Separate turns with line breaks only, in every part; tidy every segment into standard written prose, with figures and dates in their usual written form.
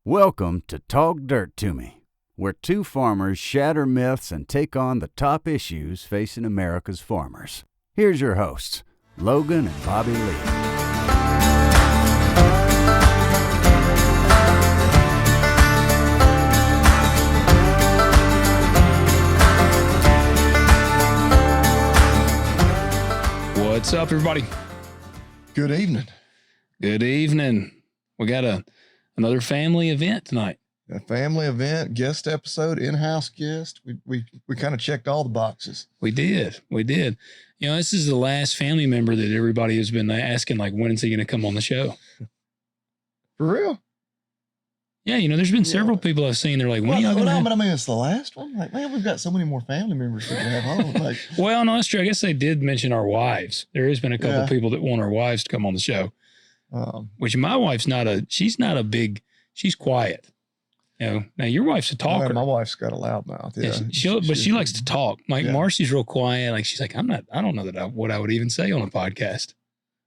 Welcome to Talk Dirt to Me, where two farmers shatter myths and take on the top issues facing America's farmers. Here's your hosts, Logan and Bobby Lee.
What's up, everybody?
Good evening.
Good evening. We got another family event tonight.
A family event, guest episode, in-house guest. We kind of checked all the boxes.
We did. You know, this is the last family member that everybody has been asking, like, when is he going to come on the show?
For real?
Yeah, you know, there's been several people I've seen. They're like, when are y'all going to?
But I mean, it's the last one. Like, man, we've got so many more family members that we have on. Like,
well, no, that's true. I guess they did mention our wives. There has been a couple of people that want our wives to come on the show. Which my wife's she's quiet. You know, now your wife's a talker.
My wife's got a loud mouth. Yeah.
She likes to talk. Like Marcy's real quiet. Like she's like, I don't know what I would even say on a podcast.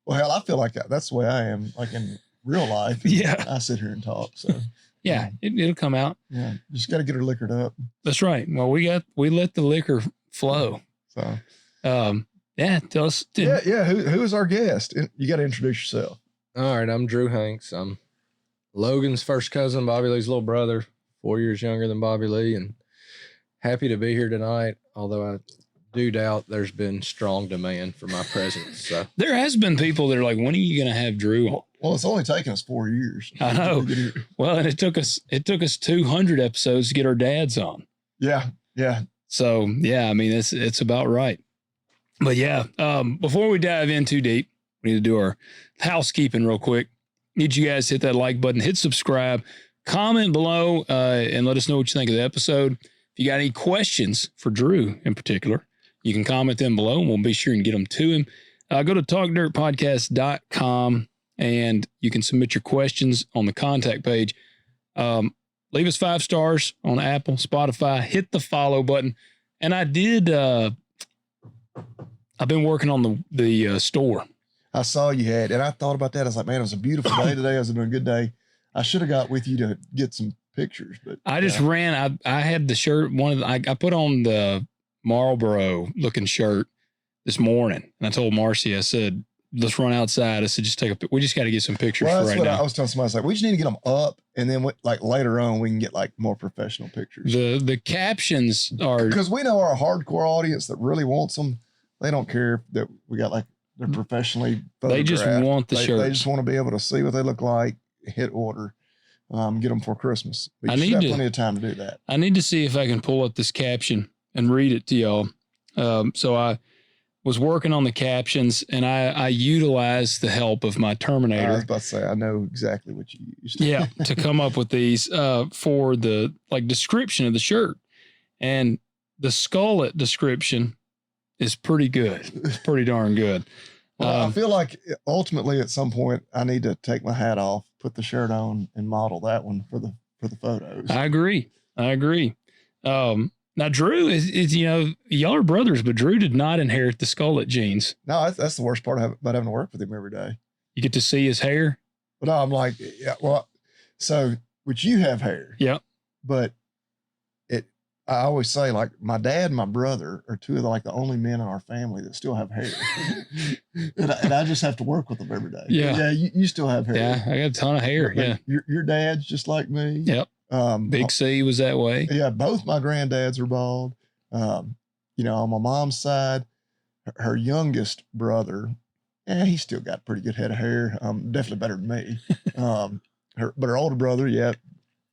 Well, hell, I feel like that's the way I am, like in real life.
Yeah.
I sit here and talk. So
yeah, it'll come out.
Yeah. Just got to get her liquored up.
That's right. Well, we let the liquor flow.
So,
yeah, tell us.
Yeah. Who is our guest? You got to introduce yourself.
All right, I'm Drew Hanks. I'm Logan's first cousin, Bobby Lee's little brother, 4 years younger than Bobby Lee, and happy to be here tonight, although I do doubt there's been strong demand for my presence. So
there has been people that are like, when are you going to have Drew on?
Well, it's only taken us 4 years.
I know. Well, and it took us 200 episodes to get our dads on.
Yeah.
So, yeah, I mean, it's about right. But yeah, before we dive in too deep, we need to do our housekeeping real quick. Need you guys to hit that like button, hit subscribe, comment below, and let us know what you think of the episode. If you got any questions for Drew in particular, you can comment them below and we'll be sure and get them to him. Go to talkdirtpodcast.com and you can submit your questions on the contact page. Leave us 5 stars on Apple, Spotify, hit the follow button. And I've been working on the store.
I saw you had, and I thought about that. I was like, man, it was a beautiful day today. It was a good day. I should have got with you to get some pictures, but
I just ran. I had the shirt. I put on the Marlboro looking shirt this morning, and I told Marcy, I said, let's run outside. I said, just take we just got to get some pictures
well,
for right now.
I was telling somebody, I was like, we just need to get them up, and then like later on, we can get like more professional pictures.
The captions are,
because we know our hardcore audience that really wants them. They don't care that we got like, they're professionally photographed.
They just want the shirt.
They just want to be able to see what they look like, hit order, get them for Christmas. But you got plenty of time to do that.
I need to see if I can pull up this caption and read it to y'all. So I was working on the captions and I utilized the help of my Terminator.
I was about to say, I know exactly what you used.
Yeah, to come up with these for the description of the shirt. And the skullet description is pretty good. It's pretty darn good.
Well, I feel like ultimately at some point I need to take my hat off, put the shirt on, and model that one for the photos.
I agree. Now Drew is y'all are brothers, but Drew did not inherit the skullet genes.
No, that's the worst part about having to work with him every day.
You get to see his hair.
But no, I'm like, yeah. Well, so which you have hair.
Yeah.
But I always say, like, my dad and my brother are two of the only men in our family that still have hair. and I just have to work with them every day.
Yeah.
Yeah, you still have hair.
Yeah, I got a ton of hair.
Like, your dad's just like me.
Yep. Big C was that way.
Yeah, both my granddads are bald. On my mom's side, her youngest brother, he's still got a pretty good head of hair. Definitely better than me. But her older brother,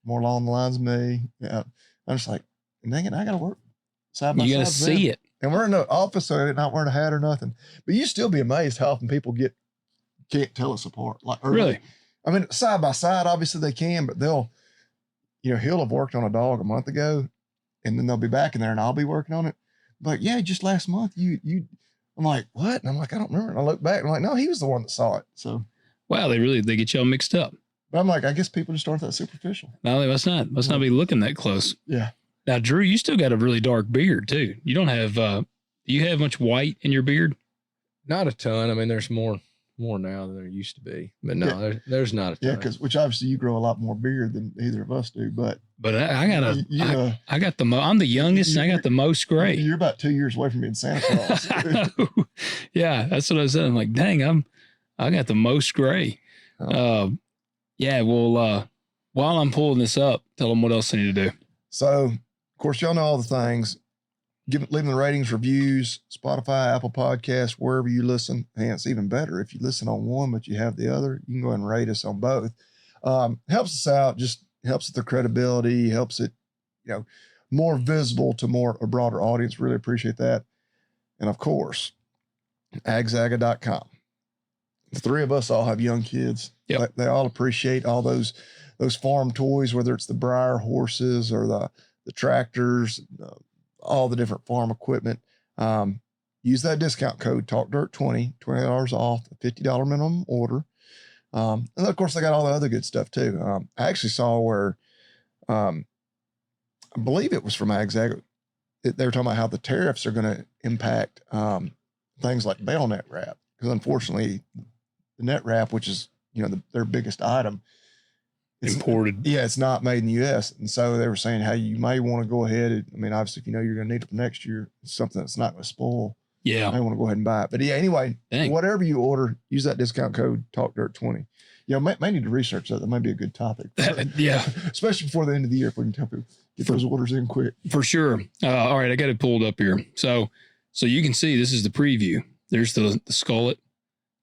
more along the lines of me. Yeah. I'm just like, dang it, I got to work side by side.
You got to see it.
And we're in the office, so they're not wearing a hat or nothing. But you still be amazed how often people can't tell us apart.
Really?
I mean, side by side, obviously they can, but he'll have worked on a dog a month ago, and then they'll be back in there, and I'll be working on it. But yeah, just last month, I'm like, what? And I'm like, I don't remember. And I look back, and I'm like, no, he was the one that saw it. So,
wow, they get y'all mixed up.
But I'm like, I guess people just aren't that superficial.
No, they must not. Must not be looking that close.
Yeah.
Now, Drew, you still got a really dark beard too. You don't have, do you have much white in your beard?
not a ton. I mean, there's more more now than there used to be. But no,
Yeah.
there's not a ton.
Yeah, which obviously you grow a lot more beard than either of us do. But
I got I got the I'm the youngest, and I got the most gray.
You're about 2 years away from being Santa Claus.
I know. Yeah, that's what I said. I'm like, dang, I got the most gray. Yeah, well, while I'm pulling this up, tell them what else I need to do.
So, of course, y'all know all the things. Leaving the ratings, reviews, Spotify, Apple Podcasts, wherever you listen. And it's even better if you listen on one, but you have the other. You can go ahead and rate us on both. Helps us out, just helps with the credibility, helps it, more visible to a broader audience. Really appreciate that. And of course, agzaga.com. The three of us all have young kids.
Yep.
They all appreciate all those farm toys, whether it's the Breyer horses or the tractors, all the different farm equipment. Use that discount code TalkDirt20, $20 off, a $50 minimum order. And of course, they got all the other good stuff too. I actually saw where, I believe it was from AgZag. They were talking about how the tariffs are going to impact things like bail net wrap, because unfortunately, the net wrap, which is their biggest item, it's
imported.
Yeah, it's not made in the U.S. And so they were saying how you may want to go ahead. I mean, obviously, if you're going to need it for next year, it's something that's not going to spoil.
Yeah.
You may want to go ahead and buy it. But yeah, anyway, whatever you order, use that discount code TalkDirt20. May need to research that. That might be a good topic.
Yeah.
Especially before the end of the year, if we can help you get those orders in quick.
For sure. All right, I got it pulled up here. So you can see this is the preview. There's the skullet,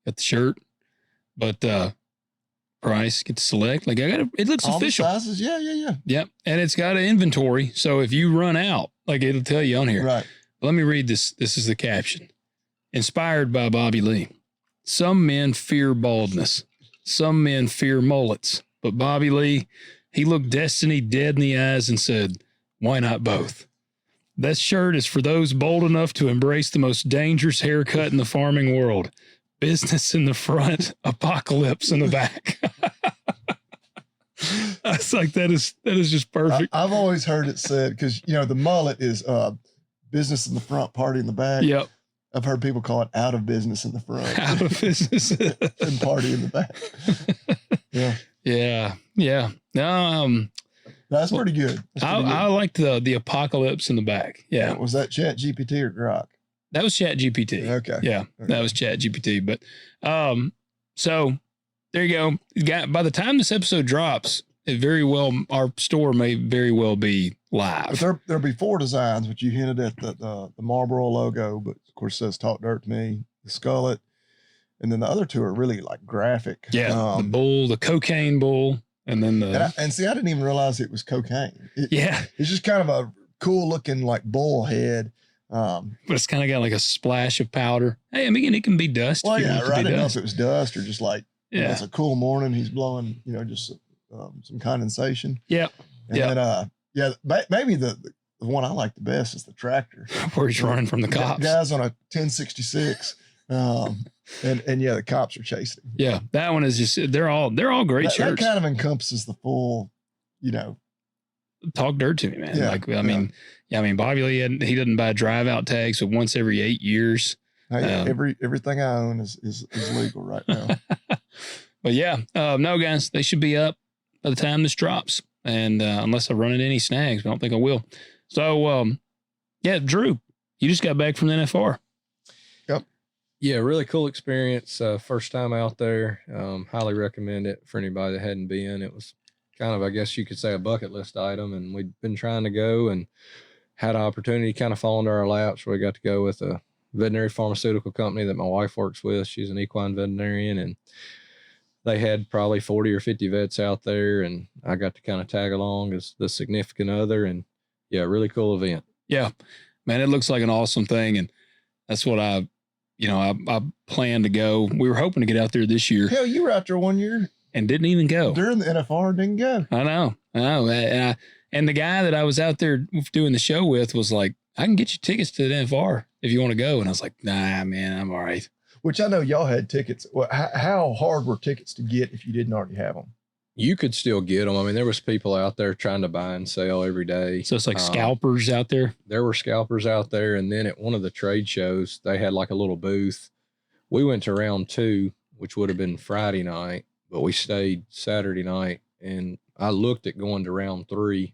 got the shirt, but price, get to select. Like it looks
all
official.
The sizes, yeah.
Yep, and it's got an inventory. So if you run out, like it'll tell you on here.
Right.
Let me read this. This is the caption. Inspired by Bobby Lee. Some men fear baldness. Some men fear mullets. But Bobby Lee, he looked destiny dead in the eyes and said, why not both? That shirt is for those bold enough to embrace the most dangerous haircut in the farming world. Business in the front, apocalypse in the back. I was like, that is just perfect.
I've always heard it said, because the mullet is business in the front, party in the back.
Yep.
I've heard people call it out of business in the front.
Out of business.
And party in the back. Yeah.
Yeah. No,
that's pretty good.
I liked the apocalypse in the back. Yeah.
Was that Chat GPT or Grok?
That was Chat GPT.
Okay.
Yeah.
Okay.
That was Chat GPT. But so there you go. By the time this episode drops, our store may very well be live.
But there'll be 4 designs, which you hinted at the Marlboro logo, but of course it says Talk Dirt to Me, the skullet, and then the other 2 are really like graphic.
Yeah, the bull, the cocaine bull, and then
and see, I didn't even realize it was cocaine.
It's
just kind of a cool looking like bull head.
But it's kind of got like a splash of powder. Hey, I mean, it can be dust.
Well, yeah, right. I didn't know if it was dust or just like, it's a cool morning. He's blowing, just some condensation.
Yeah.
And then, maybe the one I like the best is the tractor.
Where he's running from the cops.
Guys on a 1066. And the cops are chasing him.
Yeah. That one is just, they're all great shirts.
That kind of encompasses the full,
Talk dirt to me, man.
Yeah,
I mean, Bobby Lee, he doesn't buy drive out tags, so once every 8 years.
Everything I own is legal right now.
But no, guys, they should be up by the time this drops. And unless I run into any snags, I don't think I will. So, Drew, you just got back from the NFR.
Yep.
Yeah, really cool experience. First time out there. Highly recommend it for anybody that hadn't been. It was kind of, I guess you could say, a bucket list item, and we'd been trying to go and had an opportunity kind of fall into our laps where we got to go with a veterinary pharmaceutical company that my wife works with. She's an equine veterinarian, and they had probably 40 or 50 vets out there, and I got to kind of tag along as the significant other, and really cool event.
Yeah, man, it looks like an awesome thing. And that's what I plan to go. We were hoping to get out there this year.
Hell, you were out there one year
and didn't even go
during the NFR. Didn't go.
I know. And the guy that I was out there doing the show with was like, I can get you tickets to the NFR if you want to go. And I was like, nah, man, I'm all right.
Which I know y'all had tickets. Well, how hard were tickets to get if you didn't already have them?
You could still get them. I mean, there was people out there trying to buy and sell every day.
So it's like scalpers out there?
There were scalpers out there. And then at one of the trade shows, they had like a little booth. We went to round 2 which would have been Friday night, but we stayed Saturday night. And I looked at going to round 3,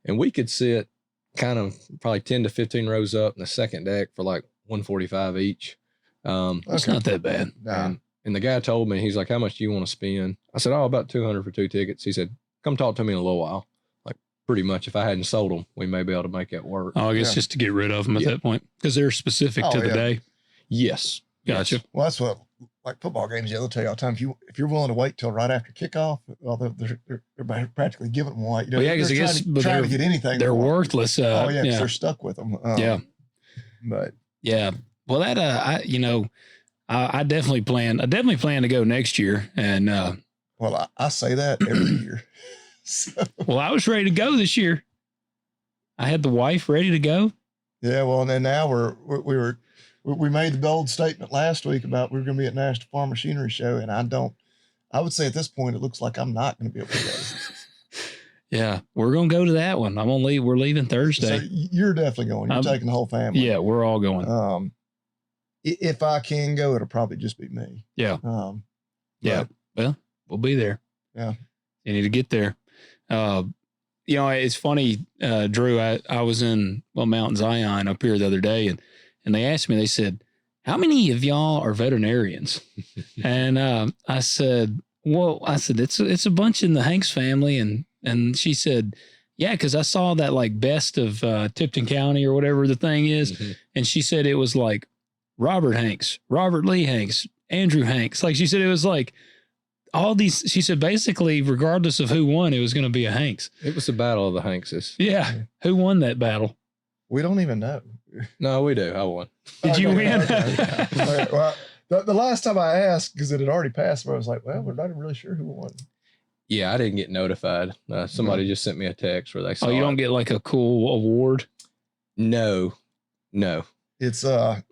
and we could sit kind of probably 10 to 15 rows up in the second deck for like $145 each.
It's not that bad.
Nah.
And the guy told me, he's like, how much do you want to spend? I said, oh, about $200 for 2 tickets. He said, come talk to me in a little while. Like, pretty much, if I hadn't sold them, we may be able to make that work.
Oh, I guess just to get rid of them at that point, because they're specific to the day.
Yes.
Gotcha.
Yes. Well, that's what, like football games, they'll tell you all the time, if you're willing to wait till right after kickoff, well, they're practically giving them away. You know,
Well, yeah, because I guess
trying to get anything.
they're worthless.
Oh yeah, 'cause they're stuck with them. But
yeah. Well, that I definitely plan to go next year. And
well, I say that every year. So,
well, I was ready to go this year. I had the wife ready to go.
yeah, well, and then now we made the bold statement last week about we're going to be at National Farm Machinery Show, and I would say at this point it looks like I'm not going to be able to go.
Yeah, we're going to go to that one. I'm going to leave. We're leaving Thursday.
So you're definitely going. You're taking the whole family.
Yeah, we're all going.
If I can go, it'll probably just be me.
Yeah. Yeah. Well, we'll be there.
Yeah.
You need to get there. It's funny, Drew, I was in Mount Zion up here the other day, and they asked me, they said, how many of y'all are veterinarians? And I said, it's a bunch in the Hanks family. And she said, yeah, because I saw that like best of Tipton County or whatever the thing is. Mm-hmm. And she said it was like Robert Hanks, Robert Lee Hanks, Andrew Hanks. Like she said, it was like all these, she said, basically, regardless of who won, it was going to be a Hanks.
It was the battle of the Hankses.
Yeah. Who won that battle?
We don't even know.
No, we do. I won.
Did you win?
Okay. Well, the last time I asked, because it had already passed, I was like, well, we're not even really sure who won.
Yeah, I didn't get notified. Somebody just sent me a text where they saw.
Oh, you don't get like a cool award?
No.
It's for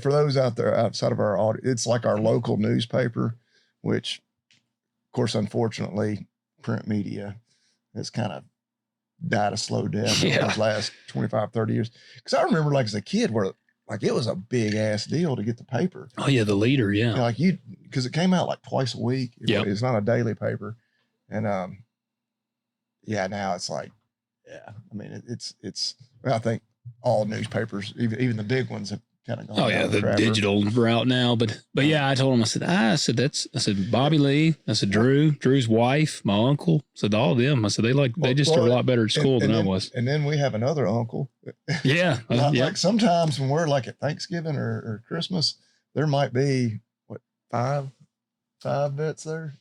those out there outside of our audience, it's like our local newspaper, which, of course, unfortunately, print media has kind of died a slow death in those last 25, 30 years. Because I remember, like as a kid, where like it was a big ass deal to get the paper.
Oh yeah, the leader, yeah.
Like because it came out like twice a week. It's not a daily paper, and now it's like, I mean it's. I think all newspapers, even the big ones, have kind of gone.
Oh yeah, the digital route now. But yeah, I told him. I said Bobby Lee. I said Drew's wife, my uncle. I said all of them. I said they just are a lot better at school than I was.
And then we have another uncle.
Yeah,
like sometimes when we're like at Thanksgiving or Christmas, there might be five vets there.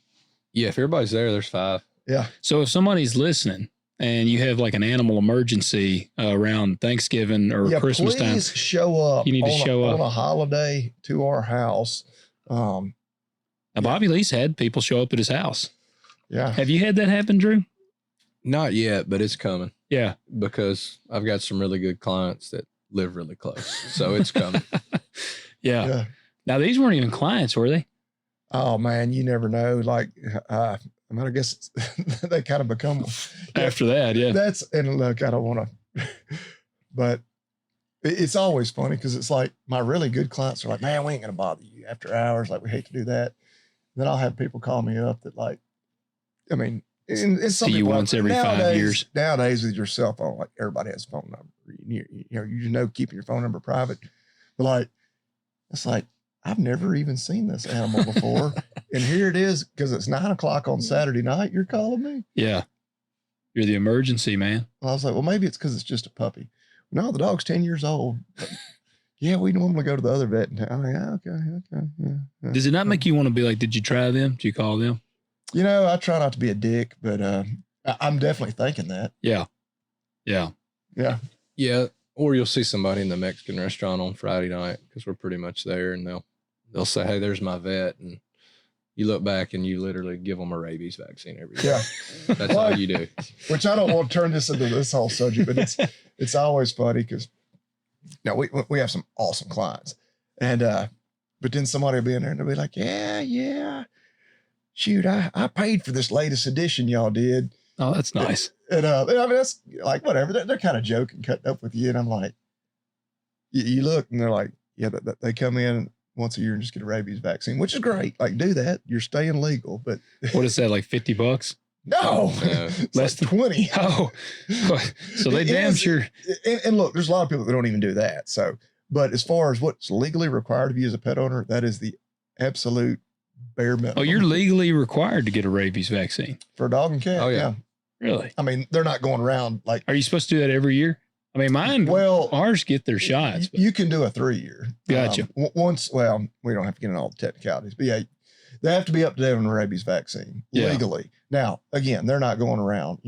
Yeah, if everybody's there, there's 5.
Yeah.
So if somebody's listening and you have like an animal emergency around Thanksgiving or Christmas time,
please show up.
You need to show up
on a holiday to our house.
Now Bobby Lee's had people show up at his house.
Yeah.
Have you had that happen, Drew?
Not yet, but it's coming.
Yeah.
Because I've got some really good clients that live really close. So it's coming.
Yeah. Now, these weren't even clients, were they?
Oh, man, you never know. Like, I guess they kind of become.
After that, yeah.
And look, I don't want to, but it's always funny because it's like my really good clients are like, man, we ain't going to bother you after hours. Like, we hate to do that. Then I'll have people call me up that like, I mean, it's something
see you once every 5 years.
Nowadays with your cell phone, like everybody has a phone number. You know, keeping your phone number private. But like, it's like, I've never even seen this animal before. And here it is, because it's 9:00 on Saturday night. You're calling me?
Yeah. You're the emergency man.
Well, I was like, well, maybe it's because it's just a puppy. No, the dog's 10 years old. But, yeah, we normally go to the other vet in town. I'm like, okay. Yeah.
Does it not make you want to be like, did you try them? Did you call them?
You know, I try not to be a dick, but I'm definitely thinking that.
Yeah.
Or you'll see somebody in the Mexican restaurant on Friday night, because we're pretty much there, and they'll say, hey, there's my vet. And you look back and you literally give them a rabies vaccine every day.
Yeah.
That's all you do.
Which I don't want to turn this into this whole subject, but it's always funny because we have some awesome clients. And but then somebody will be in there and they'll be like, yeah. Shoot, I paid for this latest edition y'all did.
Oh, that's nice.
And I mean, that's like, whatever. They're kind of joking, cutting up with you. And I'm like, you look and they're like, yeah, they come in once a year and just get a rabies vaccine, which is great. Like, do that. You're staying legal, but
What is that, like $50?
no, it's
Less
like 20.
Oh, so they
It
damn
is-
sure.
And look, there's a lot of people that don't even do that. So, but as far as what's legally required of you as a pet owner, that is the absolute bare minimum.
Oh, you're legally required to get a rabies vaccine.
for a dog and cat.
Oh, yeah.
Really?
I mean, they're not going around like,
Are you supposed to do that every year? I mean, ours get their shots. But
you can do a 3-year.
Gotcha.
Once, well, we don't have to get into all the technicalities, but yeah, they have to be up to date on the rabies vaccine legally. Now, again, they're not going around,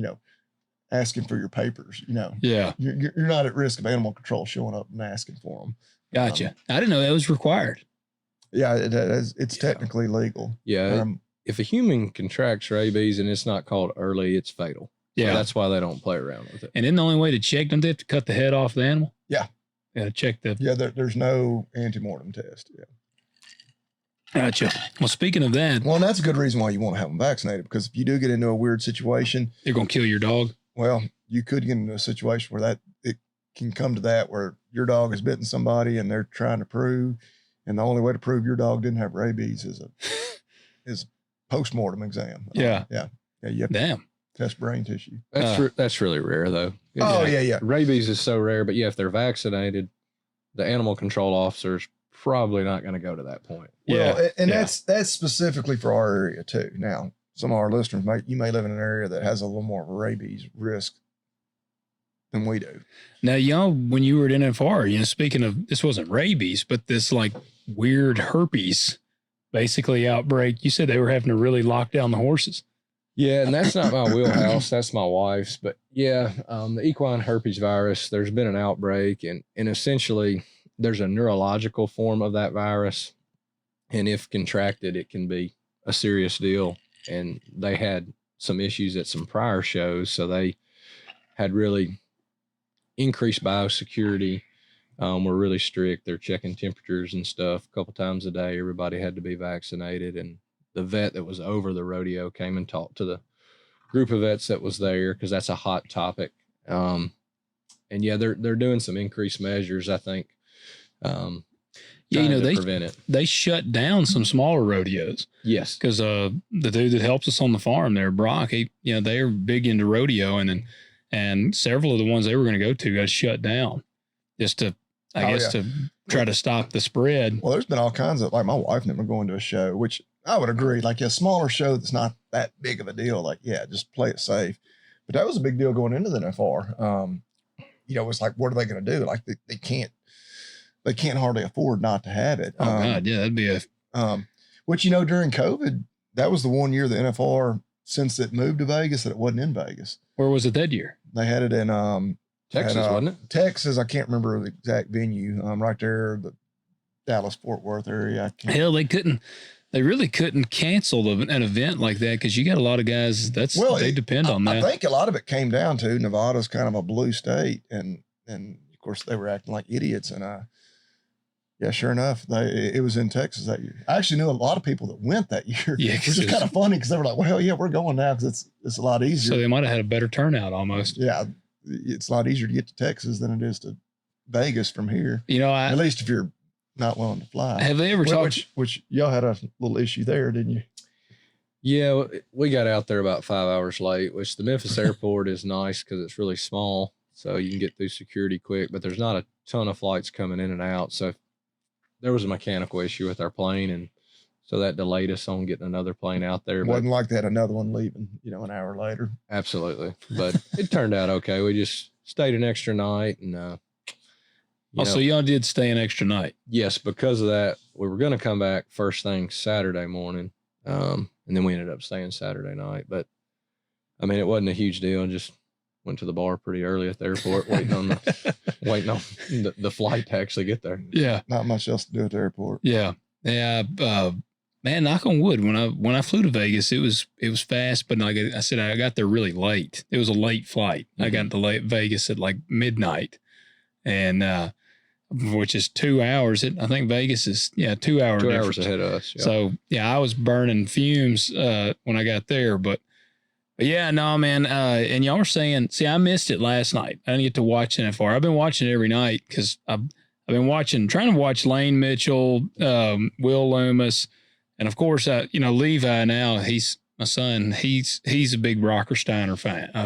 asking for your papers.
yeah,
You're not at risk of animal control showing up and asking for them.
gotcha. I didn't know that was required.
Yeah, it's technically legal.
Yeah. If a human contracts rabies and it's not called early, it's fatal. So
Yeah.
that's why they don't play around with it.
And then the only way to check, don't they have to cut the head off the animal?
Yeah.
Got to check the.
Yeah, there's no antemortem test. Yeah.
Gotcha. Well, speaking of that,
Well, and that's a good reason why you want to have them vaccinated, because if you do get into a weird situation,
they're going to kill your dog.
well, you could get into a situation where it can come to that, where your dog has bitten somebody and they're trying to prove, and the only way to prove your dog didn't have rabies is a postmortem exam.
Yeah.
Yeah. You have to
Damn.
test brain tissue.
That's really rare though.
Oh, yeah.
Rabies is so rare, but yeah, if they're vaccinated, the animal control officer's probably not going to go to that point.
Well, and
Yeah.
that's specifically for our area too. Now, some of our listeners you may live in an area that has a little more of a rabies risk than we do.
Now, y'all, when you were at NFR, speaking of, this wasn't rabies, but this like weird herpes basically outbreak, you said they were having to really lock down the horses.
Yeah, and that's not my wheelhouse. That's my wife's. But yeah, the equine herpes virus, there's been an outbreak, and essentially there's a neurological form of that virus. And if contracted, it can be a serious deal. And they had some issues at some prior shows. So they had really increased biosecurity. We're really strict. They're checking temperatures and stuff a couple times a day. Everybody had to be vaccinated. And the vet that was over the rodeo came and talked to the group of vets that was there, because that's a hot topic. And yeah, they're doing some increased measures, I think.
Yeah,
to prevent it.
They shut down some smaller rodeos
Yes.
because the dude that helps us on the farm there, Brock, they're big into rodeo, and several of the ones they were going to go to got shut down just to, I guess, to try to stop the spread.
Well, there's been all kinds of, like, my wife never going to a show, which I would agree. Like, a smaller show that's not that big of a deal. Like, yeah, just play it safe. But that was a big deal going into the NFR. It's like, what are they going to do? Like, they can't hardly afford not to have it.
Oh God, yeah, that'd be
Which, during COVID, that was the one year the NFR, since it moved to Vegas, that it wasn't in Vegas.
Where was it that year?
They had it in
Texas, wasn't it?
Texas. I can't remember the exact venue. Right there, the Dallas Fort Worth area.
Hell, they really couldn't cancel an event like that, because you got a lot of guys they depend on that.
I think a lot of it came down to Nevada's kind of a blue state, and of course they were acting like idiots. And yeah, sure enough, it was in Texas that year. I actually knew a lot of people that went that year.
Yeah,
which is kind of funny, because they were like, "Well, yeah, we're going now because it's a lot easier."
So they might have had a better turnout almost.
Yeah, it's a lot easier to get to Texas than it is to Vegas from here.
At
least if you're not willing to fly.
Have they ever talked?
Which y'all had a little issue there, didn't you?
Yeah, we got out there about 5 hours late, which the Memphis airport is nice because it's really small, so you can get through security quick, but there's not a ton of flights coming in and out. So there was a mechanical issue with our plane, and so that delayed us on getting another plane out there.
It wasn't like they had another one leaving, an hour later.
Absolutely. But it turned out okay. We just stayed an extra night, and
So y'all did stay an extra night.
yes, because of that, we were going to come back first thing Saturday morning. And then we ended up staying Saturday night. But I mean, it wasn't a huge deal. Just went to the bar pretty early at the airport, waiting on the flight to actually get there.
Yeah.
Not much else to do at the airport.
Yeah. Yeah. Man, knock on wood. When I flew to Vegas, it was fast, but like I said, I got there really late. It was a late flight. I got to Vegas at like midnight, and which is 2 hours. I think Vegas is 2 hour
2
difference.
hours ahead of us. Yeah.
So I was burning fumes when I got there, but yeah, no, man. And y'all were saying, see, I missed it last night. I didn't get to watch NFR. I've been watching it every night because I've trying to watch Lane Mitchell, Will Loomis, and of course, Levi now, he's my son. He's a big Rockersteiner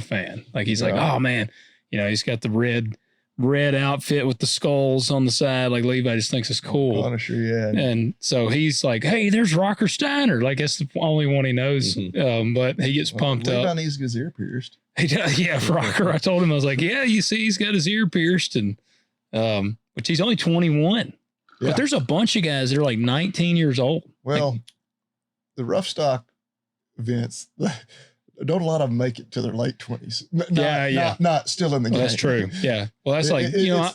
fan. Like he's like, oh man, he's got the red outfit with the skulls on the side. Like Levi just thinks it's cool.
Punisher, yeah.
And so he's like, hey, there's Rocker Steiner. Like that's the only one he knows. But he gets pumped
Levi
up.
needs to get his ear pierced.
He does, yeah, Rocker. I told him, I was like, yeah, you see, he's got his ear pierced, and which he's only 21. Yeah. But there's a bunch of guys that are like 19 years old.
Well, the rough stock events, don't a lot of them make it to their late 20s. Not still in the game.
That's true. Yeah. Well, that's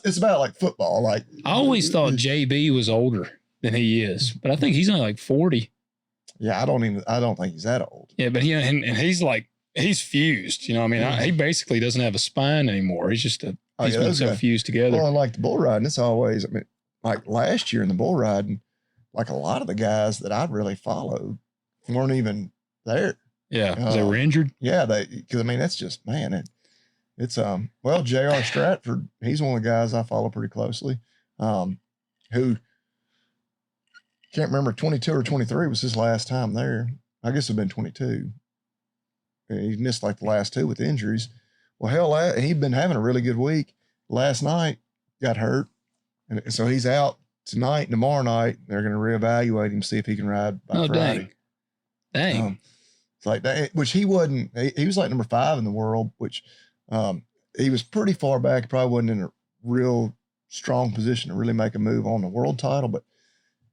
it's about like football. Like
I always thought JB was older than he is, but I think he's only like 40.
Yeah, I don't think he's that old.
Yeah, but and he's like, he's fused. He basically doesn't have a spine anymore. He's just he's been so fused together.
Well, and like the bull riding, it's always, like last year in the bull riding, like a lot of the guys that I really followed weren't even there.
Yeah, because they were injured.
Yeah, because that's just, man, it's J.R. Stratford, he's one of the guys I follow pretty closely, who can't remember, 22 or 23 was his last time there. I guess it'd been 22. He missed like the last two with injuries. Well, hell, he'd been having a really good week. Last night got hurt, and so he's out tonight and tomorrow night. They're going to reevaluate him, see if he can ride by Friday.
Dang.
It's like that, which he wasn't. He was like number 5 in the world, which he was pretty far back. He probably wasn't in a real strong position to really make a move on the world title. But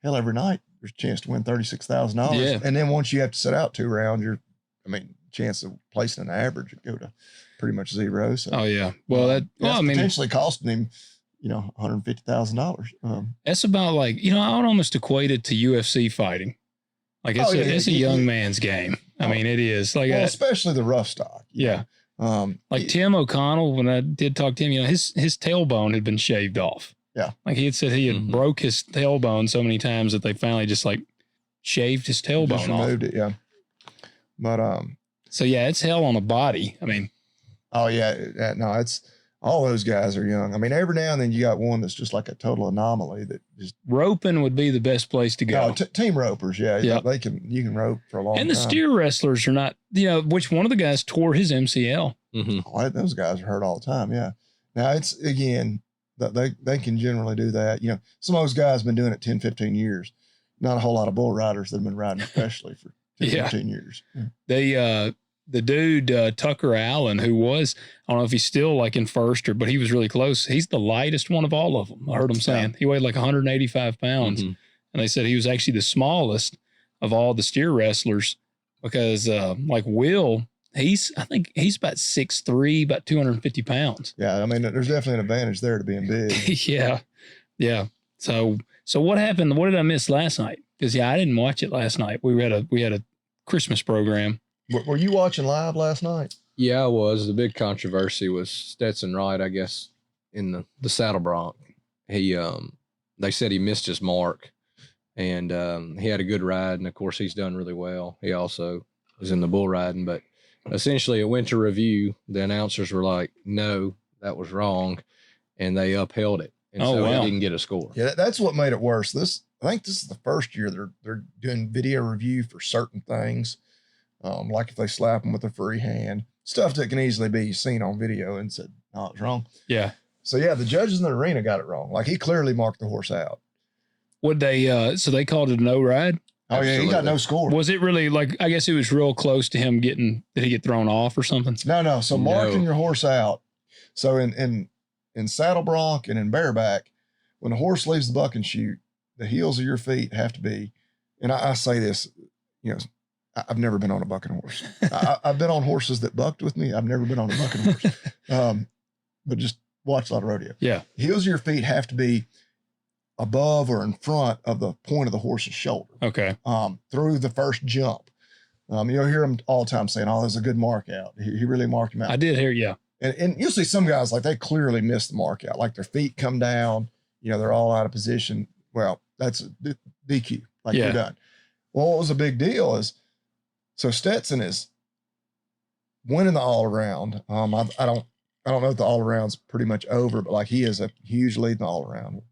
hell, every night there's a chance to win $36,000.
Yeah.
And then once you have to sit out 2 rounds, chance of placing an average would go to pretty much zero. So,
oh yeah. Well,
potentially costing him, $150,000.
That's about like, I would almost equate it to UFC fighting. Like it's a young man's game. It is like,
especially the rough stock.
Yeah. Like Tim O'Connell, when I did talk to him, his tailbone had been shaved off.
Yeah.
Like he had said he had broke his tailbone so many times that they finally just like shaved his tailbone off.
Removed it. Yeah. But,
so yeah, it's hell on a body.
Oh yeah. No, it's all those guys are young. Every now and then you got one that's just like a total anomaly that just
roping would be the best place to go.
No, team ropers. Yeah. You can rope for a long time.
And the steer wrestlers are not, which one of the guys tore his MCL.
Oh, those guys are hurt all the time. Yeah. Now it's again, they can generally do that. Some of those guys have been doing it 10, 15 years. Not a whole lot of bull riders that have been riding especially for 15 years.
Yeah. The dude, Tucker Allen, who was, I don't know if he's still like in first but he was really close. He's the lightest one of all of them. I heard him saying he weighed like 185 pounds. And they said he was actually the smallest of all the steer wrestlers because like Will, I think he's about 6'3", about 250 pounds.
Yeah. There's definitely an advantage there to being big.
Yeah. Yeah. So what happened? What did I miss last night? Because I didn't watch it last night. We had a Christmas program.
Were you watching live last night?
Yeah, I was. The big controversy was Stetson Wright, I guess, in the saddle bronc. They said he missed his mark, and he had a good ride, and of course he's done really well. He also was in the bull riding, but essentially it went to review. The announcers were like, no, that was wrong, and they upheld it. And he didn't get a score.
Yeah, that's what made it worse. I think this is the first year they're doing video review for certain things. Like if they slap them with a free hand, stuff that can easily be seen on video and said, no, it's wrong.
Yeah.
So yeah, the judges in the arena got it wrong. Like he clearly marked the horse out.
Would they, so they called it a no ride?
Oh yeah, he got no score.
Was it really like, I guess it was real close to him did he get thrown off or something?
No. So marking your horse out. So in saddle bronc and in bareback, when the horse leaves the buck and chute, the heels of your feet have to be, and I say this, I've never been on a bucking horse. I've been on horses that bucked with me. I've never been on a bucking horse. But just watch a lot of rodeo.
Yeah.
Heels of your feet have to be above or in front of the point of the horse's shoulder.
Okay.
Through the first jump. You'll hear them all the time saying, oh, there's a good mark out. He really marked him out.
I did hear, yeah.
And you'll see some guys, like they clearly missed the mark out. Like their feet come down, they're all out of position. Well, that's a DQ. Like you're done. Well, what was a big deal is, so Stetson is winning the all around. I don't know if the all around's pretty much over, but like he is a huge lead in the all around.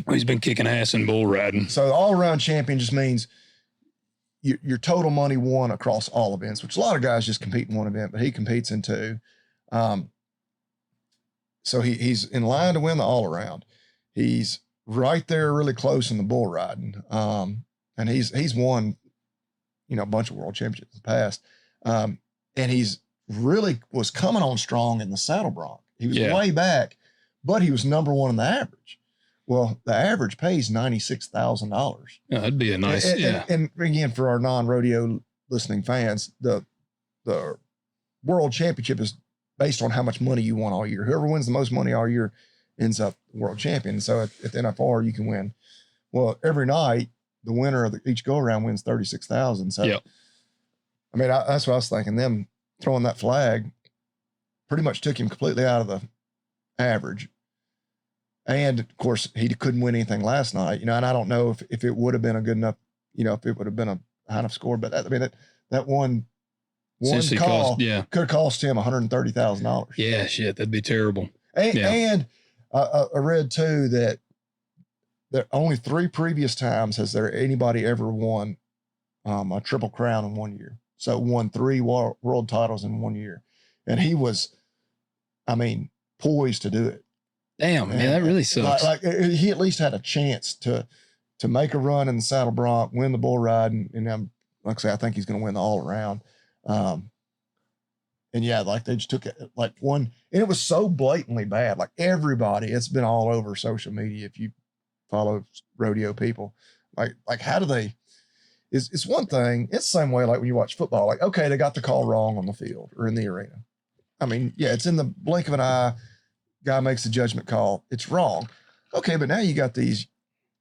He's been kicking ass in bull riding.
So all-around champion just means your total money won across all events, which a lot of guys just compete in one event, but he competes in two. So he's in line to win the all-around. He's right there really close in the bull riding. And he's won, a bunch of world championships in the past. And he's really was coming on strong in the saddle bronc. He was way back, but he was number one in the average. Well, the average pays $96,000.
Yeah, that'd be a nice,
and again, for our non-rodeo listening fans, the world championship is based on how much money you won all year. Whoever wins the most money all year ends up world champion. So at the NFR, you can win. Well, every night, the winner of each go-around wins $36,000. So, I mean, that's what I was thinking. Them throwing that flag pretty much took him completely out of the average. And of course, he couldn't win anything last night, and I don't know if it would have been a good enough, if it would have been a high enough score, but that one call could have cost him $130,000.
Yeah, shit, that'd be terrible.
And I read too that there only 3 previous times has there anybody ever won a triple crown in 1 year. So won 3 world titles in 1 year, and he was, poised to do it.
Damn, man, that really sucks.
Like he at least had a chance to make a run in the saddle bronc, win the bull ride, and like I say, I think he's going to win the all around. And yeah, like they just took it like one, and it was so blatantly bad. Like everybody, it's been all over social media. If you follow rodeo people, like how do they? It's one thing. It's the same way like when you watch football. Like okay, they got the call wrong on the field or in the arena. It's in the blink of an eye. Guy makes a judgment call. It's wrong. Okay, but now you got these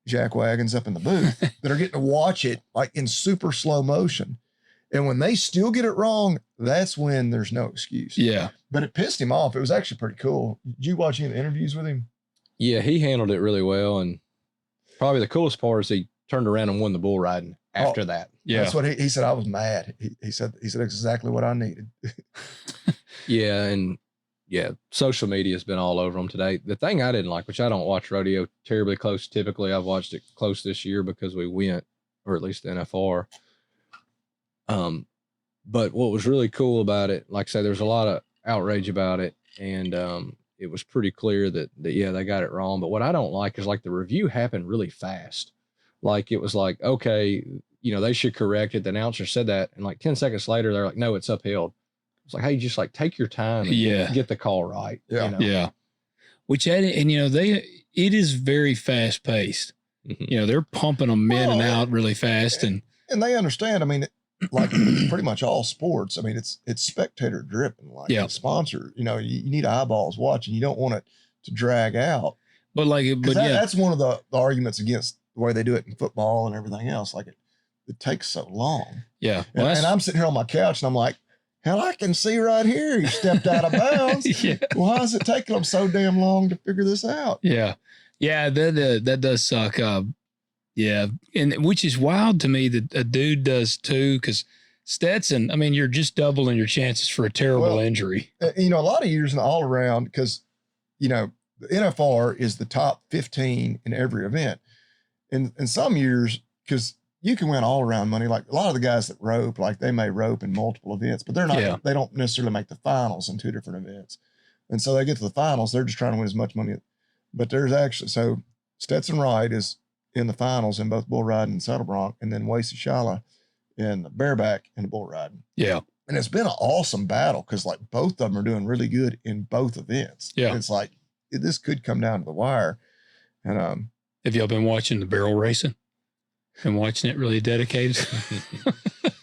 jackwagons up in the booth that are getting to watch it like in super slow motion. And when they still get it wrong, that's when there's no excuse.
Yeah.
But it pissed him off. It was actually pretty cool. Did you watch any of the interviews with him?
Yeah, he handled it really well. And probably the coolest part is he turned around and won the bull riding after that.
Yeah. That's what he said. I was mad. He said exactly what I needed.
Yeah. And yeah, social media has been all over them today. The thing I didn't like, which I don't watch rodeo terribly close. Typically, I've watched it close this year because we went, or at least the NFR. But what was really cool about it, like I say, there's a lot of outrage about it, and it was pretty clear that yeah, they got it wrong. But what I don't like is like the review happened really fast. Like it was like, okay, they should correct it. The announcer said that, and like 10 seconds later, they're like, no, it's upheld. It's like, hey, just like take your time and get the call right.
Yeah.
Yeah. Which, and it is very fast paced.
Mm-hmm.
They're pumping them in and out really fast. And
they understand. Like pretty much all sports. It's spectator driven, like sponsor, you need eyeballs watching. You don't want it to drag out.
But
that's one of the arguments against the way they do it in football and everything else. Like it takes so long.
Yeah.
Well, and I'm sitting here on my couch and I'm like, hell, I can see right here. You stepped out of bounds.
Yeah.
Why is it taking them so damn long to figure this out?
Yeah. Yeah. That does suck. Yeah. And which is wild to me that a dude does too. Cause Stetson, you're just doubling your chances for a terrible injury.
A lot of years in the all around, because, the NFR is the top 15 in every event. And in some years, because you can win all around money. Like a lot of the guys that rope, like they may rope in multiple events, but they're not, they don't necessarily make the finals in 2 different events. And so they get to the finals, they're just trying to win as much money. But there's actually, so Stetson Wright is in the finals in both bull riding and saddle bronc, and then Wasey Shala in the bareback and the bull riding.
Yeah.
And it's been an awesome battle because like both of them are doing really good in both events.
Yeah.
It's like, this could come down to the wire. And,
have y'all been watching the barrel racing? And watching it really dedicated.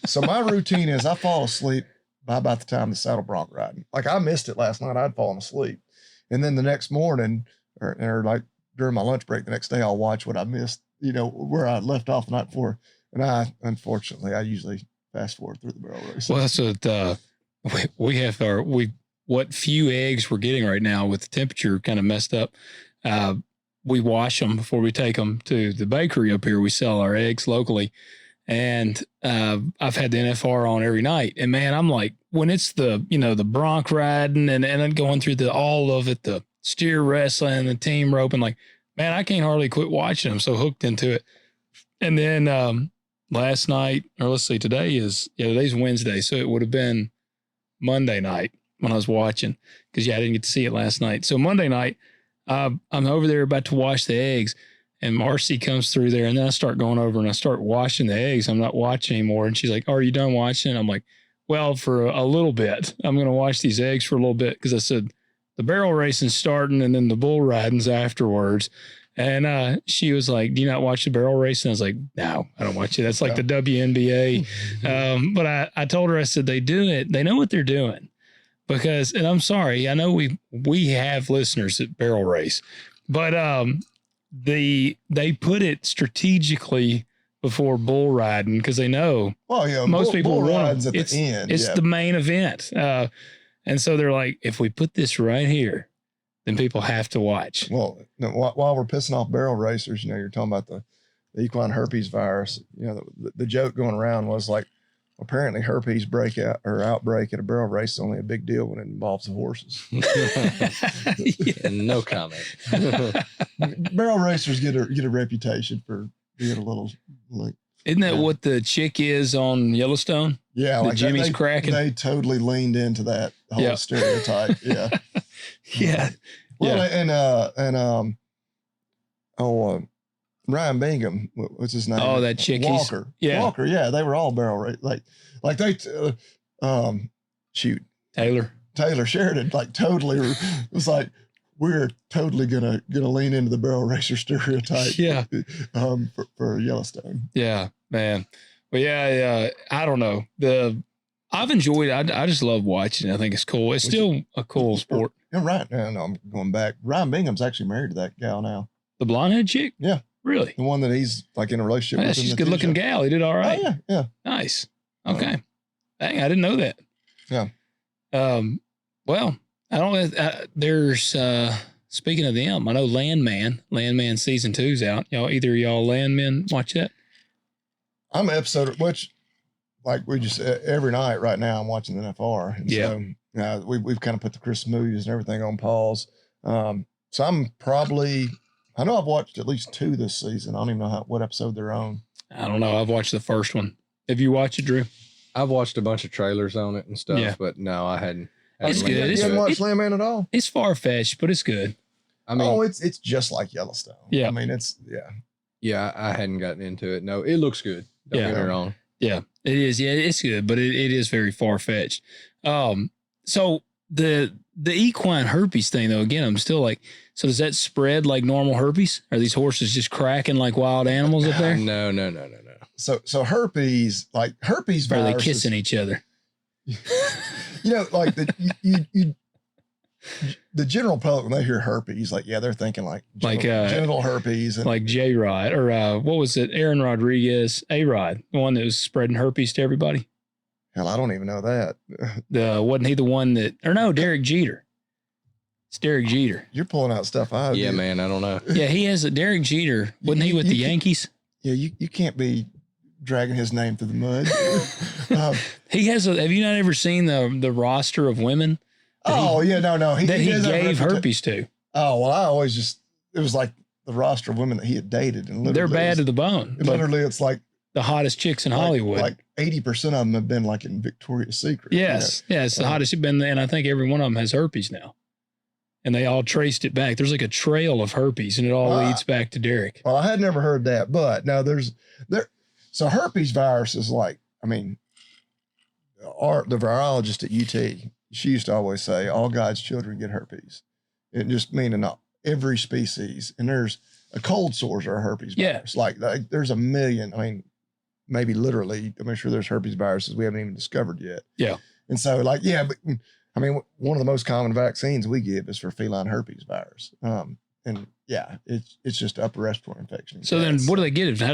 So my routine is I fall asleep by about the time the saddle bronc riding. Like I missed it last night. I'd fallen asleep. And then the next morning or like during my lunch break, the next day I'll watch what I missed, where I left off the night before. And unfortunately, I usually fast forward through the barrel race.
Well, that's what we have what few eggs we're getting right now with the temperature kind of messed up. We wash them before we take them to the bakery up here. We sell our eggs locally. And I've had the NFR on every night. And man, I'm like, when it's the bronc riding and then going through all of it, the steer wrestling, the team roping, like man, I can't hardly quit watching. I'm so hooked into it. And then last night, or let's see, today's Wednesday, so it would have been Monday night when I was watching, because I didn't get to see it last night. So Monday night, I'm over there about to wash the eggs, and Marcy comes through there, and then I start going over and I start washing the eggs. I'm not watching anymore, and she's like, "Are you done watching?" I'm like, "Well, for a little bit. I'm going to wash these eggs for a little bit," because I said the barrel racing's starting and then the bull riding's afterwards. And she was like, "Do you not watch the barrel race?" And I was like, "No, I don't watch it. That's like the WNBA." But I told her, I said, they do it. They know what they're doing. Because, and I'm sorry, I know we have listeners at barrel race, but they put it strategically before bull riding, because they know most people
bull
want
rides at
it's,
the end.
It's the main event. And so they're like, if we put this right here, then people have to watch.
Well, no, while we're pissing off barrel racers, you're talking about the equine herpes virus. The joke going around was like, apparently herpes outbreak at a barrel race is only a big deal when it involves the horses.
No comment.
Barrel racers get a reputation for being a little like.
Isn't that what the chick is on Yellowstone?
Yeah,
like Jimmy's cracking.
They totally leaned into that whole stereotype. Yeah.
Yeah.
Well, and Ryan Bingham, what's his name?
Oh, that chick.
Walker. Walker. Yeah, they were all barrel race. Like they, Taylor Sheridan, like totally was like, we're totally gonna lean into the barrel racer stereotype.
Yeah.
For Yellowstone.
Yeah, man. But yeah, I don't know. I've enjoyed it. I just love watching it. I think it's cool. It's still a cool sport.
Yeah, right. No, I'm going back. Ryan Bingham's actually married to that gal now.
The blonde head chick?
Yeah.
Really?
The one that he's like in a relationship with.
She's a good looking gal. He did all right.
Oh, yeah.
Nice. Okay. Dang, I didn't know that.
Yeah.
Well, I don't there's speaking of them, I know Landman season 2's out. Either y'all Landmen watch that?
I'm an episode, which like we just every night right now I'm watching the NFR. And so we've kind of put the Christmas movies and everything on pause. So I'm probably, I know I've watched at least 2 this season. I don't even know what episode they're on.
I don't know. I've watched the first one. Have you watched it, Drew?
I've watched a bunch of trailers on it and stuff, but no, I hadn't.
It's good.
You haven't watched Landman at all?
It's far-fetched, but it's good.
I mean,
it's just like Yellowstone.
Yeah.
I mean,
Yeah, I hadn't gotten into it. No, it looks good. Don't get me wrong.
Yeah, it is. Yeah, it's good, but it is very far-fetched. So the equine herpes thing, though, again, I'm still like, so does that spread like normal herpes? Are these horses just cracking like wild animals up there?
No.
So herpes, like herpes virus.
Or are they kissing each other?
Like the general public, when they hear herpes, like, they're thinking like genital herpes. And,
like J-Rod, or what was it? Aaron Rodriguez, A-Rod, the one that was spreading herpes to everybody.
Hell, I don't even know that.
Wasn't he the one that, or no, Derek Jeter. It's Derek Jeter.
You're pulling out stuff I
Yeah, man, I don't know.
Yeah, he has a Derek Jeter. Wasn't he with the Yankees?
Yeah, you can't be dragging his name through the mud.
He has have you not ever seen the roster of women?
No. He
gave herpes to.
Oh, well, it was like the roster of women that he had dated. And
they're bad to the bone.
Literally, it's like
the hottest chicks in Hollywood.
Like 80% of them have been like in Victoria's Secret.
Yes. Yeah, it's the hottest you've been. And I think every one of them has herpes now. And they all traced it back. There's like a trail of herpes, and it all leads back to Derek.
Well, I had never heard that, but now so herpes virus is like, I mean, the virologist at UT, she used to always say, all God's children get herpes. It just meaning every species. And there's a cold sores are a herpes virus. Like there's a million, I mean, maybe literally, I'm sure there's herpes viruses we haven't even discovered yet.
Yeah.
And so but I mean, one of the most common vaccines we give is for feline herpes virus. And it's just upper respiratory infection.
So then what do they get it? How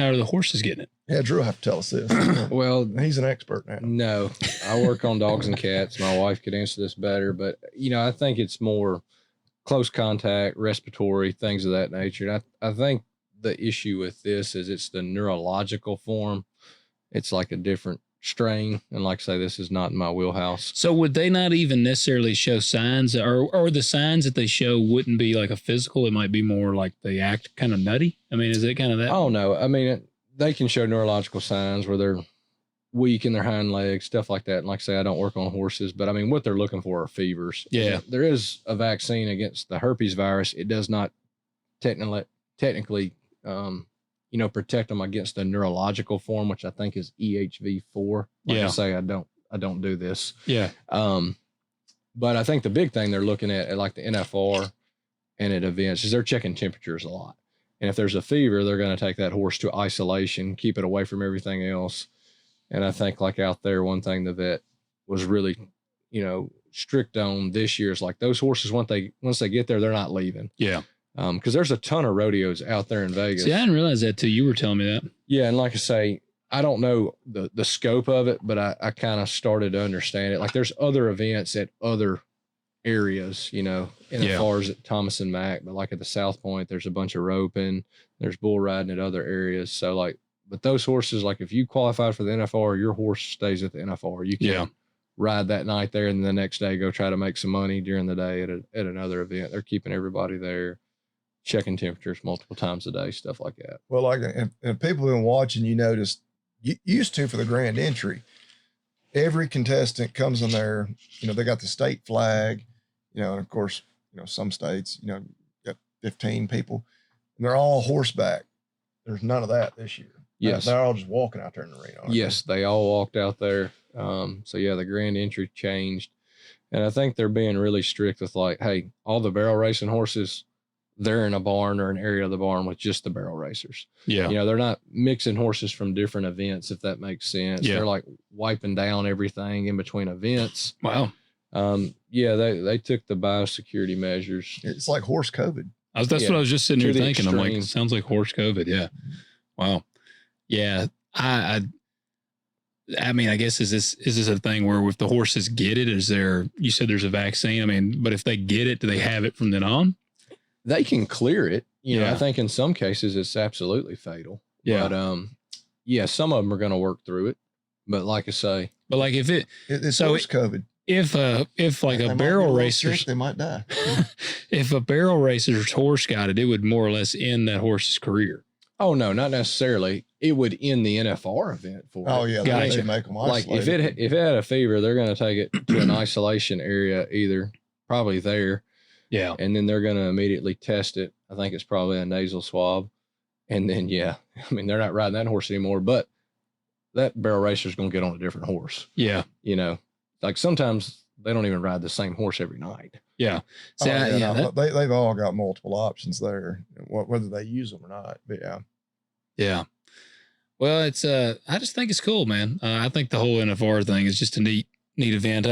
are the horses getting it?
Yeah, Drew will have to tell us this.
Well,
he's an expert now.
No, I work on dogs and cats. My wife could answer this better, but I think it's more close contact, respiratory, things of that nature. And I think the issue with this is it's the neurological form. It's like a different strain. And like I say, this is not in my wheelhouse.
So would they not even necessarily show signs, or the signs that they show wouldn't be like a physical? It might be more like they act kind of nutty. I mean, is it kind of that?
Oh no. I mean, they can show neurological signs where they're weak in their hind legs, stuff like that. And like I say, I don't work on horses, but I mean, what they're looking for are fevers.
Yeah.
There is a vaccine against the herpes virus. It does not technically, protect them against the neurological form, which I think is EHV4. Like I say, I don't do this.
Yeah.
But I think the big thing they're looking at like the NFR and at events is they're checking temperatures a lot. And if there's a fever, they're going to take that horse to isolation, keep it away from everything else. And I think like out there, one thing the vet was really, strict on this year is like those horses, once they get there, they're not leaving.
Yeah.
Because there's a ton of rodeos out there in Vegas.
See, I didn't realize that too. You were telling me that.
Yeah. And like I say, I don't know the scope of it, but I kind of started to understand it. Like there's other events at other areas, NFRs at Thomas and Mack, but like at the South Point, there's a bunch of roping, there's bull riding at other areas. So like, but those horses, like if you qualified for the NFR, your horse stays at the NFR. You can ride that night there and the next day go try to make some money during the day at another event. They're keeping everybody there, checking temperatures multiple times a day, stuff like that.
Well, like, and people who've been watching, notice, used to for the grand entry, every contestant comes in there, they got the state flag, and of course, some states, got 15 people, and they're all horseback. There's none of that this year.
Yes.
They're all just walking out there in the arena.
Yes, they all walked out there. So yeah, the grand entry changed. And I think they're being really strict with like, hey, all the barrel racing horses, they're in a barn or an area of the barn with just the barrel racers. Yeah. They're not mixing horses from different events, if that makes sense. Yeah. They're like wiping down everything in between events.
Wow.
They took the biosecurity measures.
It's like horse COVID.
That's what I was just sitting here thinking. I'm like, it sounds like horse COVID. Yeah. Wow. Yeah. I mean, I guess is this a thing where if the horses get it, you said there's a vaccine. I mean, but if they get it, do they have it from then on?
They can clear it. I think in some cases it's absolutely fatal. Yeah. But some of them are going to work through it. But like I say,
if it's horse COVID.
If like a barrel racer,
they might die.
If a barrel racer's horse got it, it would more or less end that horse's career.
Oh no, not necessarily. It would end the NFR event for it.
Oh yeah,
gotcha.
They make them isolated.
Like if it had a fever, they're going to take it to an isolation area, probably there.
Yeah,
and then they're going to immediately test it. I think it's probably a nasal swab, and then I mean they're not riding that horse anymore, but that barrel racer is going to get on a different horse.
Yeah,
like sometimes they don't even ride the same horse every night.
Yeah.
See, they've all got multiple options there, whether they use them or not. But
yeah. Well, it's I just think it's cool, man. I think the whole NFR thing is just a neat event.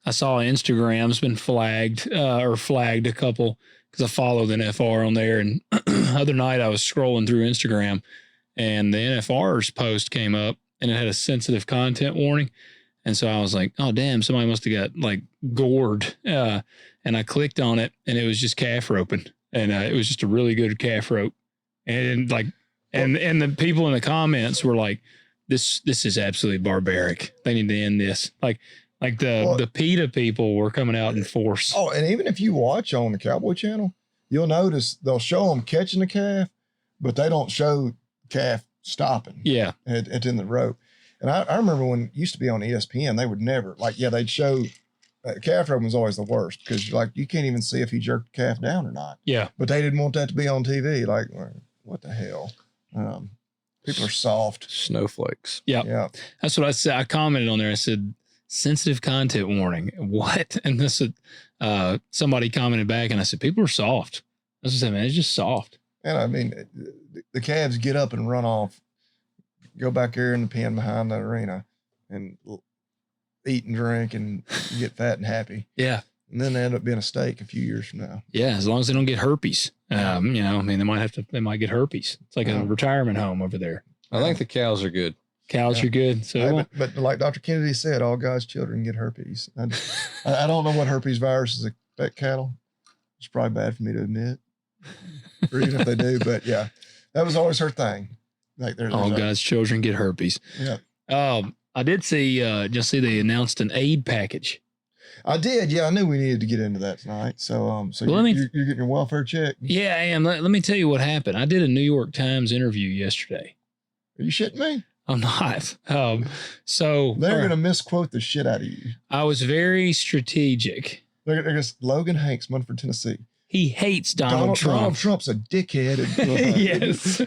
I saw Instagram's been flagged a couple because I follow the NFR on there. And other night I was scrolling through Instagram and the NFR's post came up and it had a sensitive content warning. And so I was like, oh, damn, somebody must have got like gored. And I clicked on it and it was just calf roping. And it was just a really good calf rope. And like, and the people in the comments were like, this is absolutely barbaric. They need to end this. Like the PETA people were coming out in force.
Oh, and even if you watch on the Cowboy Channel, you'll notice they'll show them catching the calf, but they don't show calf stopping.
Yeah.
It's in the rope. And I remember when it used to be on ESPN, they would never they'd show calf roping was always the worst because you can't even see if he jerked the calf down or not.
Yeah.
But they didn't want that to be on TV. Like, what the hell? People are soft.
Snowflakes.
Yeah. Yeah. That's what I said. I commented on there. I said, sensitive content warning. What? And this somebody commented back and I said, people are soft. I said, man, it's just soft.
And I mean, the calves get up and run off, go back there in the pen behind the arena and eat and drink and get fat and happy.
Yeah.
And then they end up being a steak a few years from now.
Yeah. As long as they don't get herpes. I mean, they might get herpes. It's like a retirement home over there.
I think the cows are good.
Cows are good. So,
but like Dr. Kennedy said, all God's children get herpes. I don't know what herpes viruses affect cattle. It's probably bad for me to admit, or even if they do. But yeah, that was always her thing. Like
all God's children get herpes.
Yeah.
I did see, just see they announced an aid package.
I did. Yeah, I knew we needed to get into that tonight. So,
Well,
you're getting your welfare check.
Yeah, I am. Let me tell you what happened. I did a New York Times interview yesterday.
Are you shitting me?
I'm not. So
They're going to misquote the shit out of you.
I was very strategic.
They're going to Logan Hanks, Munford, Tennessee.
He hates Donald Trump.
Donald Trump's a dickhead.
Yes.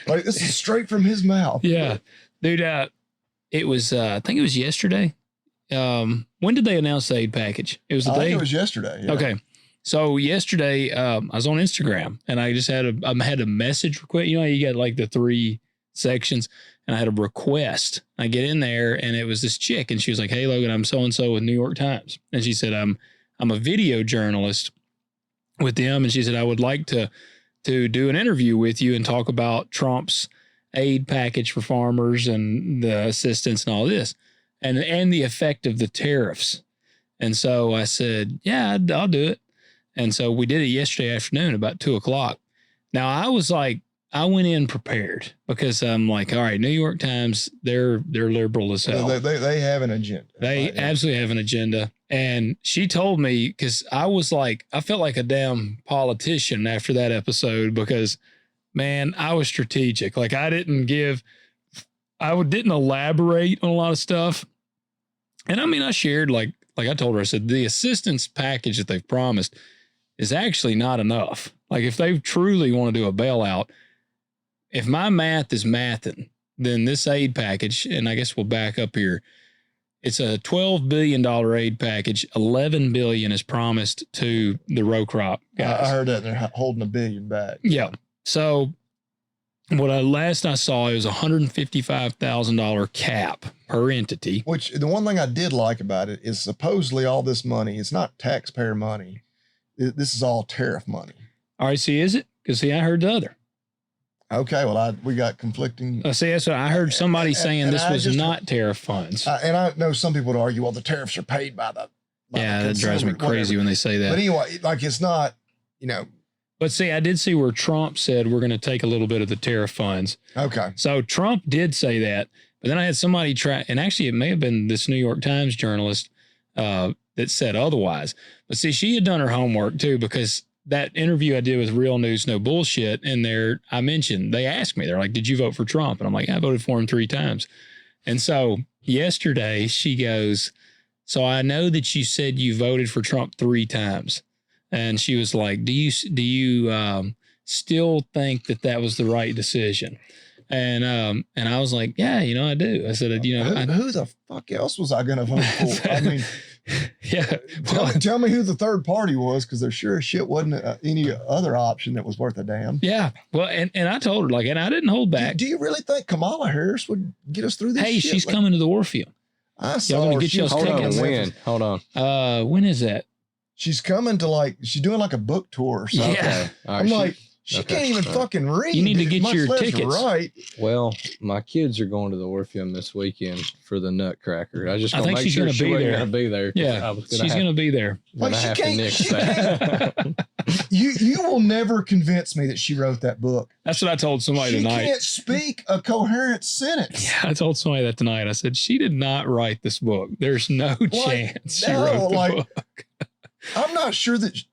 Like, this is straight from his mouth.
Yeah. Dude, it was, I think it was yesterday. When did they announce the aid package? It was the day.
I think it was yesterday. Yeah.
Okay. So yesterday, I was on Instagram and I just had a message request. You know, you got like the 3 sections, and I had a request. I get in there and it was this chick, and she was like, "Hey Logan, I'm so-and-so with New York Times." And she said, I'm a video journalist with them. And she said, I would like to do an interview with you and talk about Trump's aid package for farmers and the assistance and all this and the effect of the tariffs. And so I said, yeah, I'll do it. And so we did it yesterday afternoon about 2:00. Now I was like, I went in prepared because I'm like, all right, New York Times, they're liberal as hell.
They have an agenda.
They absolutely have an agenda. And she told me, because I was like, I felt like a damn politician after that episode because, man, I was strategic. Like I didn't elaborate on a lot of stuff. And I mean, I shared like I told her, I said, the assistance package that they've promised is actually not enough. Like if they truly want to do a bailout, if my math is mathing, then this aid package, and I guess we'll back up here, it's a $12 billion aid package. $11 billion is promised to the row crop guys.
I heard that they're holding $1 billion back.
Yeah. So last I saw, it was $155,000 cap per entity.
Which the one thing I did like about it is supposedly all this money, it's not taxpayer money. This is all tariff money.
All right. See, is it? Because I heard the other.
Okay, well, we got conflicting.
See, that's what I heard somebody saying this was not tariff funds.
And I know some people would argue, well, the tariffs are paid by the
yeah, that drives me crazy when they say that.
But anyway, like it's not, you know.
But see, I did see where Trump said we're going to take a little bit of the tariff funds.
Okay.
So Trump did say that, but then I had somebody try, and actually it may have been this New York Times journalist that said otherwise. But see, she had done her homework too, because that interview I did with Real News No Bullshit, and I mentioned, they asked me, they're like, did you vote for Trump? And I'm like, I voted for him 3 times. And so yesterday she goes, so I know that you said you voted for Trump 3 times. And she was like, do you still think that was the right decision? And I was like, yeah, I do. I said,
who the fuck else was I going to vote for? I mean,
yeah.
Tell me who the third party was, because there sure as shit wasn't any other option that was worth a damn.
Yeah. Well, and I told her, and I didn't hold back.
Do you really think Kamala Harris would get us through this?
Hey,
shit?
She's coming to the Orpheum.
I saw
y'all
her.
get y'all's tickets.
Hold on.
When is that?
She's coming to she's doing like a book tour or something.
Yeah.
I'm like, she can't even fucking read.
You need to get your tickets.
Right.
Well, my kids are going to the Orpheum this weekend for the Nutcracker. I just want to make
she's
sure
gonna
she
be
wasn't
there.
going to be there.
Yeah, she's going to be there.
Like
I have
she
to nix that.
You will never convince me that she wrote that book.
That's what I told somebody tonight.
She can't speak a coherent sentence.
Yeah, I told somebody that tonight. I said, she did not write this book. There's no chance she wrote the book.
I'm not sure that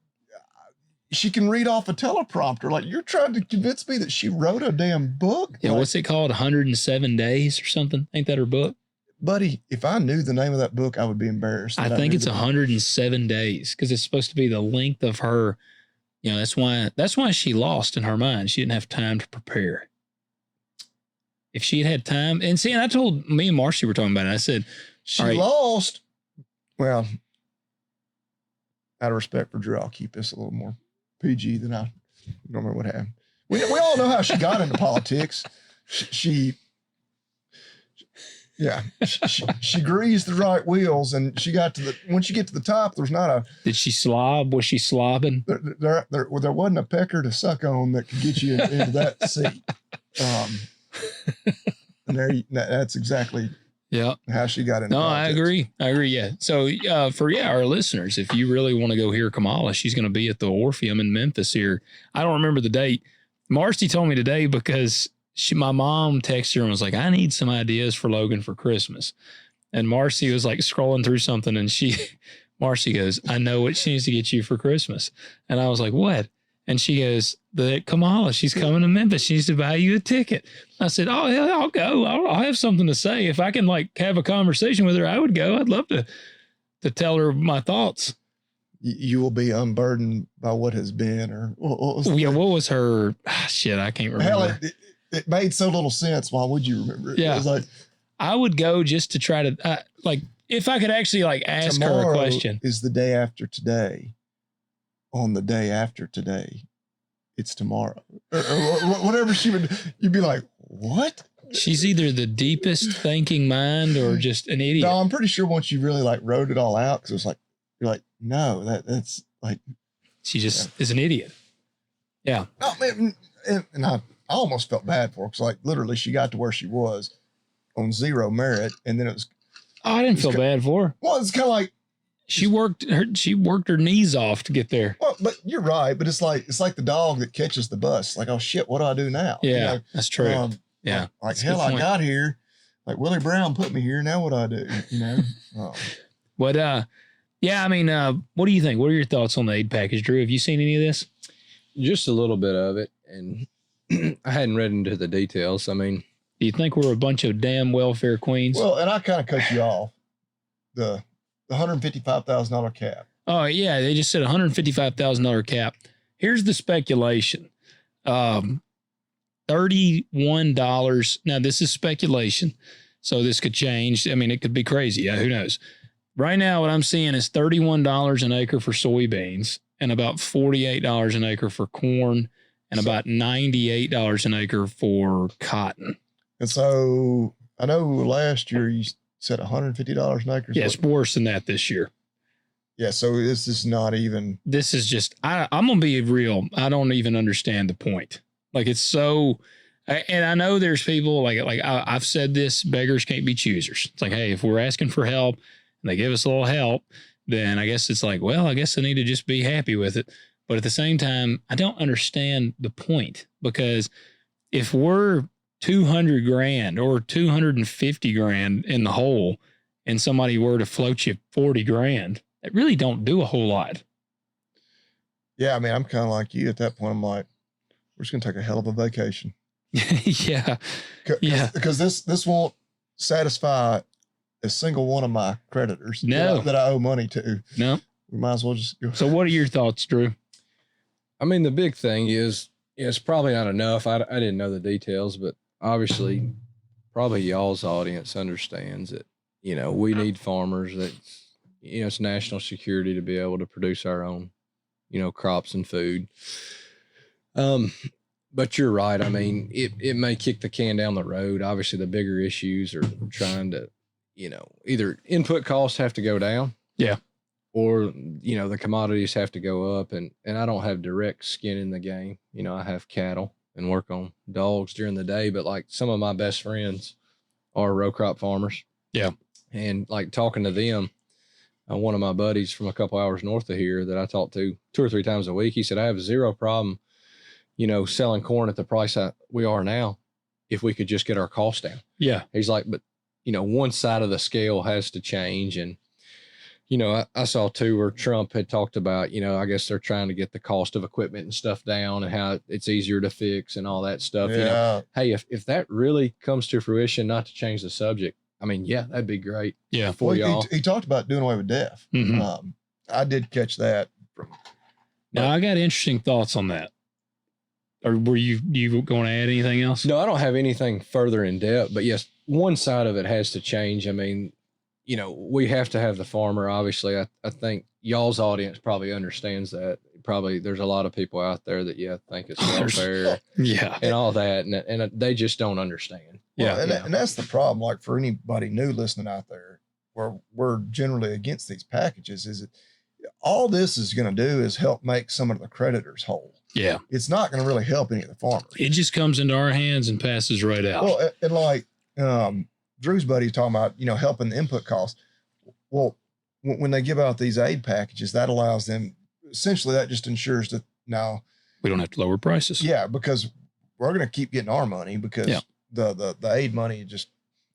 she can read off a teleprompter. Like, you're trying to convince me that she wrote a damn book?
Yeah, what's it called? 107 Days or something? Ain't that her book?
Buddy, if I knew the name of that book, I would be embarrassed.
I think it's 107 days because it's supposed to be the length of her. That's why she lost in her mind. She didn't have time to prepare. If she had time, and I told me and Marcy were talking about it. I said,
she lost. Well, out of respect for Drew, I'll keep this a little more PG than I don't remember what happened. We all know how she got into politics. She greased the right wheels, and she got to once you get to the top, there's not a.
Did she slob? Was she slobbing?
There wasn't a pecker to suck on that could get you into that seat. And that's exactly.
Yeah.
How she got into
politics. I agree. Yeah. So for our listeners, if you really want to go hear Kamala, she's going to be at the Orpheum in Memphis here. I don't remember the date. Marcy told me today because my mom texted her and was like, I need some ideas for Logan for Christmas. and Marcy was like scrolling through something, and Marcy goes, I know what she needs to get you for Christmas. And I was like, what? And she goes, the Kamala, she's coming to Memphis. She needs to buy you a ticket. I said, oh, yeah, I'll go. I'll have something to say. If I can like have a conversation with her, I would go. I'd love to tell her my thoughts.
You will be unburdened by what has been, or what was
her? Shit, I can't remember.
Hell, it made so little sense. Why would you remember it?
Yeah.
It was like,
I would go just to try to, like, if I could actually like ask her a question.
Is the day after today. On the day after today, it's tomorrow, or whatever you'd be like, what?
She's either the deepest thinking mind or just an idiot.
No, I'm pretty sure once you really like wrote it all out, because it was like, you're like, no, that's like,
she just is an idiot. Yeah.
Oh man, and I almost felt bad for her, because like literally she got to where she was on zero merit, and then it was.
Oh, I didn't feel bad for her.
Well, it's kind of like.
She worked her knees off to get there.
Well, but you're right. But it's like the dog that catches the bus. Like, oh shit, what do I do now?
Yeah, you know? That's true. Yeah,
like hell, I got here. Like Willie Brown put me here. Now what do I do? You know.
But yeah. I mean, what do you think? What are your thoughts on the aid package, Drew? Have you seen any of this?
Just a little bit of it, and I hadn't read into the details. I mean,
do you think we're a bunch of damn welfare queens?
Well, and I kind of cut you off. The $155,000 cap.
Oh yeah, they just said $155,000 cap. Here's the speculation: $31. Now this is speculation, so this could change. I mean, it could be crazy. Yeah, who knows? Right now, what I'm seeing is $31 an acre for soybeans, and about $48 an acre for corn, and about $98 an acre for cotton.
And so I know last year you said $150 an acre.
Yeah, it's worse than that this year.
Yeah, so this is not even.
This is just, I'm going to be real. I don't even understand the point. Like, it's so, and I know there's people like I've said this, beggars can't be choosers. It's like, hey, if we're asking for help and they give us a little help, then I guess it's like, well, I guess I need to just be happy with it. But at the same time, I don't understand the point, because if we're 200 grand or 250 grand in the hole and somebody were to float you 40 grand, it really don't do a whole lot.
Yeah. I mean, I'm kind of like you at that point. I'm like, we're just going to take a hell of a vacation.
Yeah. Yeah.
Because this won't satisfy a single one of my creditors that I owe money to.
No.
We might as well just go.
So what are your thoughts, Drew?
I mean, the big thing is, it's probably not enough. I didn't know the details, but obviously probably y'all's audience understands that, you know, we need farmers that, you know, it's national security to be able to produce our own, you know, crops and food. But you're right. I mean, it may kick the can down the road. Obviously the bigger issues are trying to, you know, either input costs have to go down.
Yeah.
Or, you know, the commodities have to go up, and I don't have direct skin in the game. You know, I have cattle and work on dogs during the day, but like some of my best friends are row crop farmers.
Yeah.
And like talking to them, one of my buddies from a couple hours north of here that I talk to 2 or 3 times a week, he said, I have zero problem, you know, selling corn at the price we are now, if we could just get our costs down.
Yeah.
He's like, but you know, one side of the scale has to change. And, you know, I saw too where Trump had talked about, you know, I guess they're trying to get the cost of equipment and stuff down and how it's easier to fix and all that stuff.
Yeah.
You know, hey, if that really comes to fruition, not to change the subject, I mean, yeah, that'd be great.
Yeah.
For y'all.
He talked about doing away with death.
Mm-hmm.
I did catch that.
Now I got interesting thoughts on that. Or were you going to add anything else?
No, I don't have anything further in depth, but yes, one side of it has to change. I mean, you know, we have to have the farmer. Obviously, I think y'all's audience probably understands that. Probably there's a lot of people out there that, think it's welfare
Yeah.
and all that. And they just don't understand.
Well,
Yeah.
and that's the problem. Like for anybody new listening out there, where we're generally against these packages, is that all this is going to do is help make some of the creditors whole.
Yeah.
It's not going to really help any of the farmers.
It just comes into our hands and passes right out.
Well, and like Drew's buddy talking about, you know, helping the input costs. Well, when they give out these aid packages, that allows them, essentially that just ensures that now
we don't have to lower prices.
Yeah, because we're going to keep getting our money because the aid money just,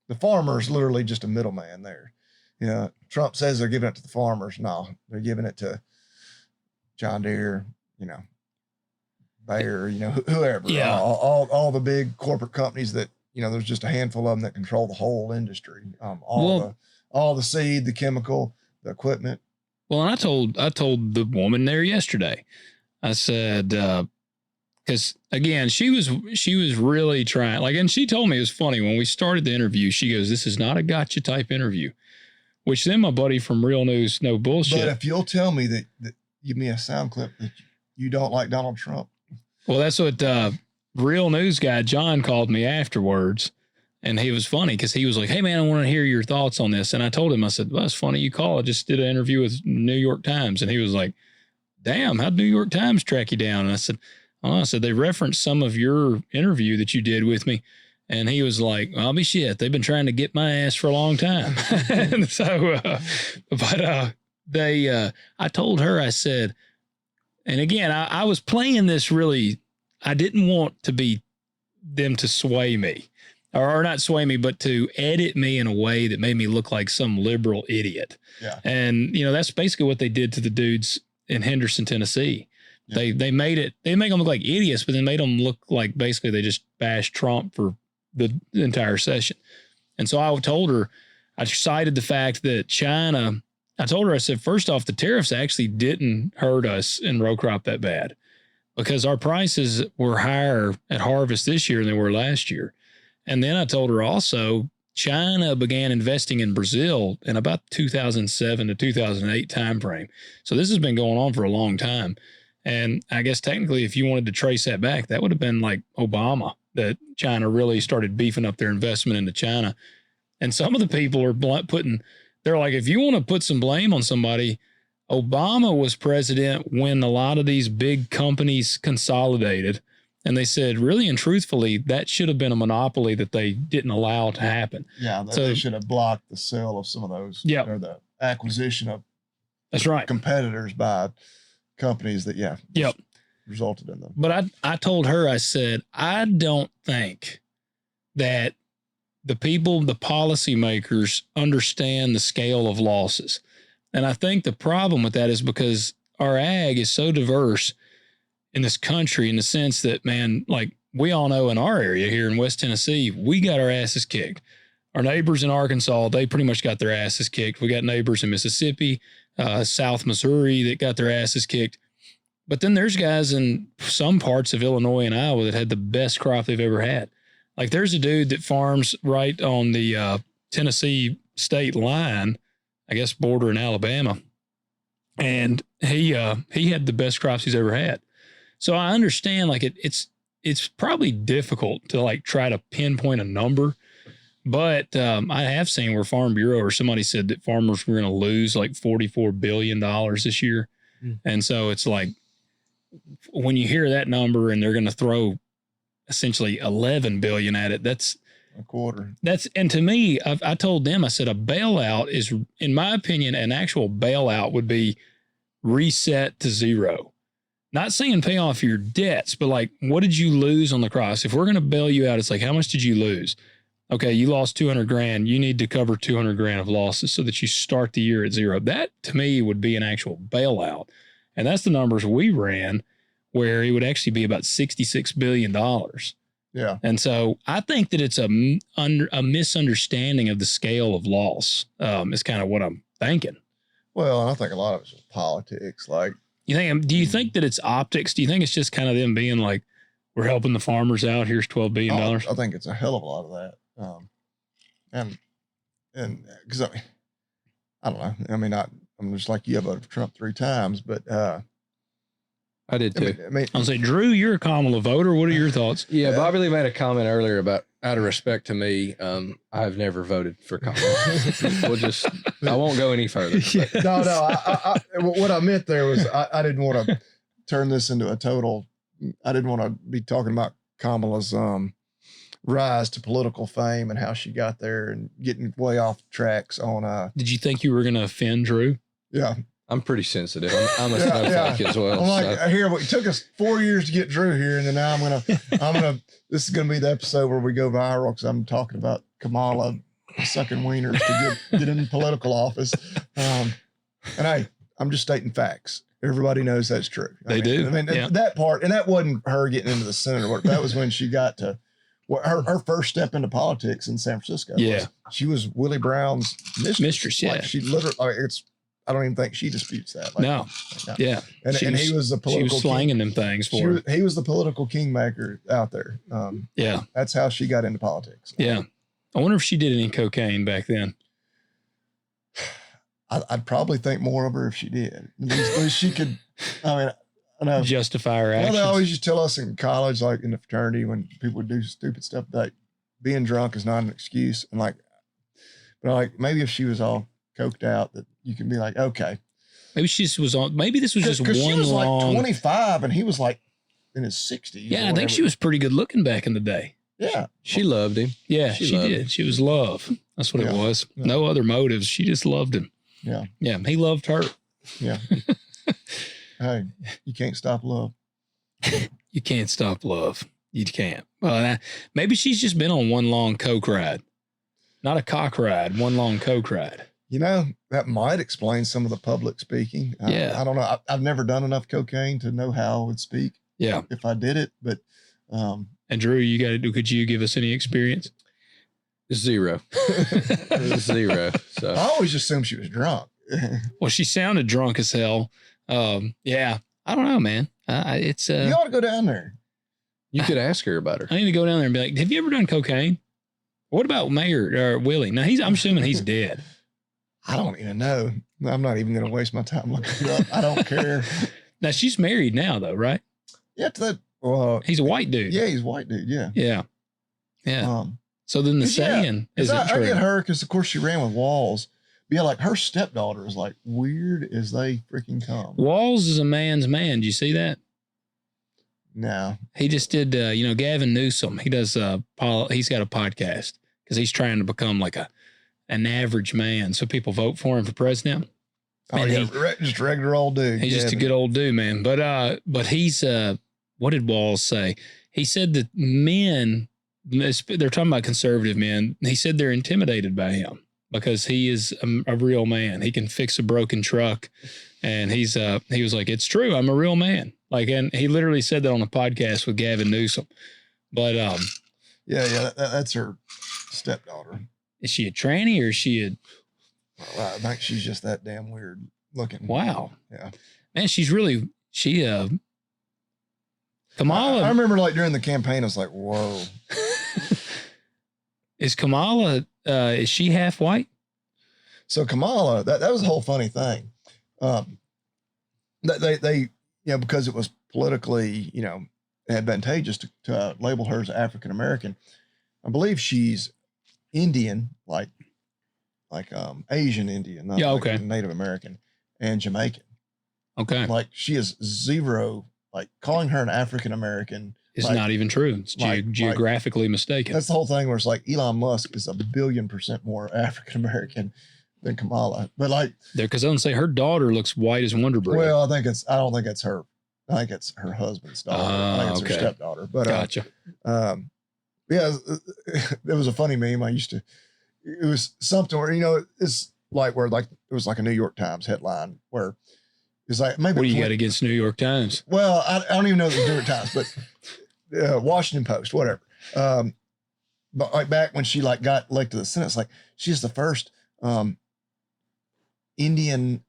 the farmer is literally just a middleman there. You know, Trump says they're giving it to the farmers. No, they're giving it to John Deere, you know, Bayer, you know, whoever.
Yeah.
All the big corporate companies that, you know, there's just a handful of them that control the whole industry. All the seed, the chemical, the equipment.
Well, and I told the woman there yesterday, I said, because again, she was really trying, like, and she told me it was funny when we started the interview. She goes, "This is not a gotcha type interview," which then my buddy from Real News No Bullshit.
But if you'll tell me that give me a sound clip that you don't like Donald Trump.
Well, that's what Real News guy John called me afterwards, and he was funny because he was like, "Hey man, I want to hear your thoughts on this." And I told him, I said, "Well, that's funny you call. I just did an interview with New York Times," and he was like, "Damn, how'd New York Times track you down?" And I said, "Oh," I said, "They referenced some of your interview that you did with me." And he was like, "Well, I'll be shit. They've been trying to get my ass for a long time." And so, I told her, I said, and again, I was playing this really, I didn't want them to sway me or not sway me, but to edit me in a way that made me look like some liberal idiot.
Yeah.
And, you know, that's basically what they did to the dudes in Henderson, Tennessee. Yeah. They make them look like idiots, but then made them look like basically they just bashed Trump for the entire session. And so I told her, I cited the fact that China, I told her, I said, first off, the tariffs actually didn't hurt us in row crop that bad because our prices were higher at harvest this year than they were last year. And then I told her also, China began investing in Brazil in about 2007 to 2008 timeframe. So this has been going on for a long time. And I guess technically, if you wanted to trace that back, that would have been like Obama, that China really started beefing up their investment into China. And some of the people are they're like, if you want to put some blame on somebody, Obama was president when a lot of these big companies consolidated. And they said, really and truthfully, that should have been a monopoly that they didn't allow to happen.
Yeah, they should have blocked the sale of some of those.
Yeah.
Or the acquisition of
that's right
competitors by companies that, resulted in them.
But I told her, I said, I don't think that the policymakers understand the scale of losses. And I think the problem with that is because our ag is so diverse in this country in the sense that, man, like we all know in our area here in West Tennessee, we got our asses kicked. Our neighbors in Arkansas, they pretty much got their asses kicked. We got neighbors in Mississippi, South Missouri that got their asses kicked. But then there's guys in some parts of Illinois and Iowa that had the best crop they've ever had. Like there's a dude that farms right on the Tennessee state line, I guess bordering Alabama. And he had the best crops he's ever had. So I understand like it's probably difficult to like try to pinpoint a number, but I have seen where Farm Bureau or somebody said that farmers were going to lose like $44 billion this year. Mm. And so it's like, when you hear that number and they're going to throw essentially 11 billion at it, that's
a quarter.
And to me, I told them, I said, a bailout is, in my opinion, an actual bailout would be reset to zero. Not saying pay off your debts, but like, what did you lose on the cross? If we're going to bail you out, it's like, how much did you lose? Okay, you lost 200 grand. You need to cover 200 grand of losses so that you start the year at zero. That to me would be an actual bailout. And that's the numbers we ran, where it would actually be about $66 billion.
Yeah.
And so I think that it's a misunderstanding of the scale of loss is kind of what I'm thinking.
Well, I think a lot of it's politics. Like,
do you think that it's optics? Do you think it's just kind of them being like, we're helping the farmers out. Here's $12 billion.
I think it's a hell of a lot of that. And because I don't know. I mean, I'm just like you. I voted for Trump 3 times, but
I did too.
I'll say, Drew, you're a Kamala voter. What are your thoughts?
Yeah, Bobby Lee made a comment earlier about, out of respect to me, I've never voted for Kamala. I won't go any further.
No. What I meant there was I didn't want to turn this into a total. I didn't want to be talking about Kamala's rise to political fame and how she got there and getting way off tracks on.
Did you think you were going to offend Drew?
Yeah.
I'm pretty sensitive. I'm a snowflake as well.
I'm like, here, it took us 4 years to get Drew here, and then now I'm gonna. This is gonna be the episode where we go viral because I'm talking about Kamala sucking wieners to get in political office. And I'm just stating facts. Everybody knows that's true.
They do.
I mean,
yeah.
that part, and that wasn't her getting into the Senate or work. That was when she got to her first step into politics in San Francisco.
Yeah.
She was Willie Brown's mistress.
Yeah.
Like she literally, I don't even think she disputes that. Like,
No. Yeah.
And he was the political.
She was slanging them things for her.
He was the political kingmaker out there.
Yeah.
That's how she got into politics.
Yeah. I wonder if she did any cocaine back then.
I'd probably think more of her if she did. At least she could, I know.
Justify her actions.
Well, they always used to tell us in college, like in the fraternity, when people would do stupid stuff, like being drunk is not an excuse. And but maybe if she was all coked out, that you can be like, okay.
Maybe she was on, maybe this was just one
she was
long.
like 25 and he was like in his 60s.
Yeah, I think she was pretty good looking back in the day.
Yeah.
She loved him.
Yeah, she did. Him. She was love. That's what it was. Yeah. No other motives. She just loved him.
Yeah.
Yeah. He loved her.
Yeah. Hey, you can't stop love.
You can't stop love. You can't. Well, maybe she's just been on one long coke ride. Not a cock ride, one long coke ride.
You know, that might explain some of the public speaking.
Yeah.
I don't know. I've never done enough cocaine to know how I would speak.
Yeah.
If I did it, but.
And Drew, could you give us any experience?
Zero. So
I always assumed she was drunk.
Well, she sounded drunk as hell. Yeah. I don't know, man.
You ought to go down there.
You could ask her about her.
I need to go down there and be like, have you ever done cocaine? What about Mayor or Willie? Now I'm assuming he's dead.
I don't even know. I'm not even going to waste my time looking it up. I don't care.
Now she's married now though, right?
Yeah. To that. Well,
he's a white dude.
Yeah. He's a white dude. Yeah.
Yeah. Yeah. So then the saying isn't true.
I get her because of course she ran with Walls. But yeah, like her stepdaughter is like weird as they freaking come.
Walls is a man's man. Do you see that?
No.
He just did, Gavin Newsom. He does, he's got a podcast because he's trying to become like an average man. So people vote for him for president.
Oh, yeah, just a regular old dude.
He's just a good old dude, man. But he's, what did Walls say? He said that men, they're talking about conservative men. He said they're intimidated by him because he is a real man. He can fix a broken truck. And he was like, it's true. I'm a real man. And he literally said that on a podcast with Gavin Newsom. But,
that's her stepdaughter.
Is she a tranny or is she
I think she's just that damn weird looking.
Wow.
Yeah.
Man, Kamala.
I remember during the campaign, I was like, whoa.
Is Kamala, is she half white?
So Kamala, that was a whole funny thing. They because it was politically, advantageous to label her as African-American. I believe she's Indian, like Asian Indian, not
okay.
Native American, and Jamaican.
Okay.
Like she is zero, calling her an African-American
is not even true. It's geographically mistaken.
That's the whole thing where it's like Elon Musk is 1,000,000,000% more African-American than Kamala. But
because I don't say her daughter looks white as Wonder Bread.
Well, I don't think it's her. I think it's her husband's daughter. I think it's her stepdaughter. But
gotcha.
Yeah, there was a funny meme. It was something where, it's where it was like a New York Times headline where it's like, maybe.
What do you got against New York Times?
Well, I don't even know if it's New York Times, but Washington Post, whatever. But back when she got elected to the Senate, it's she's the first Indian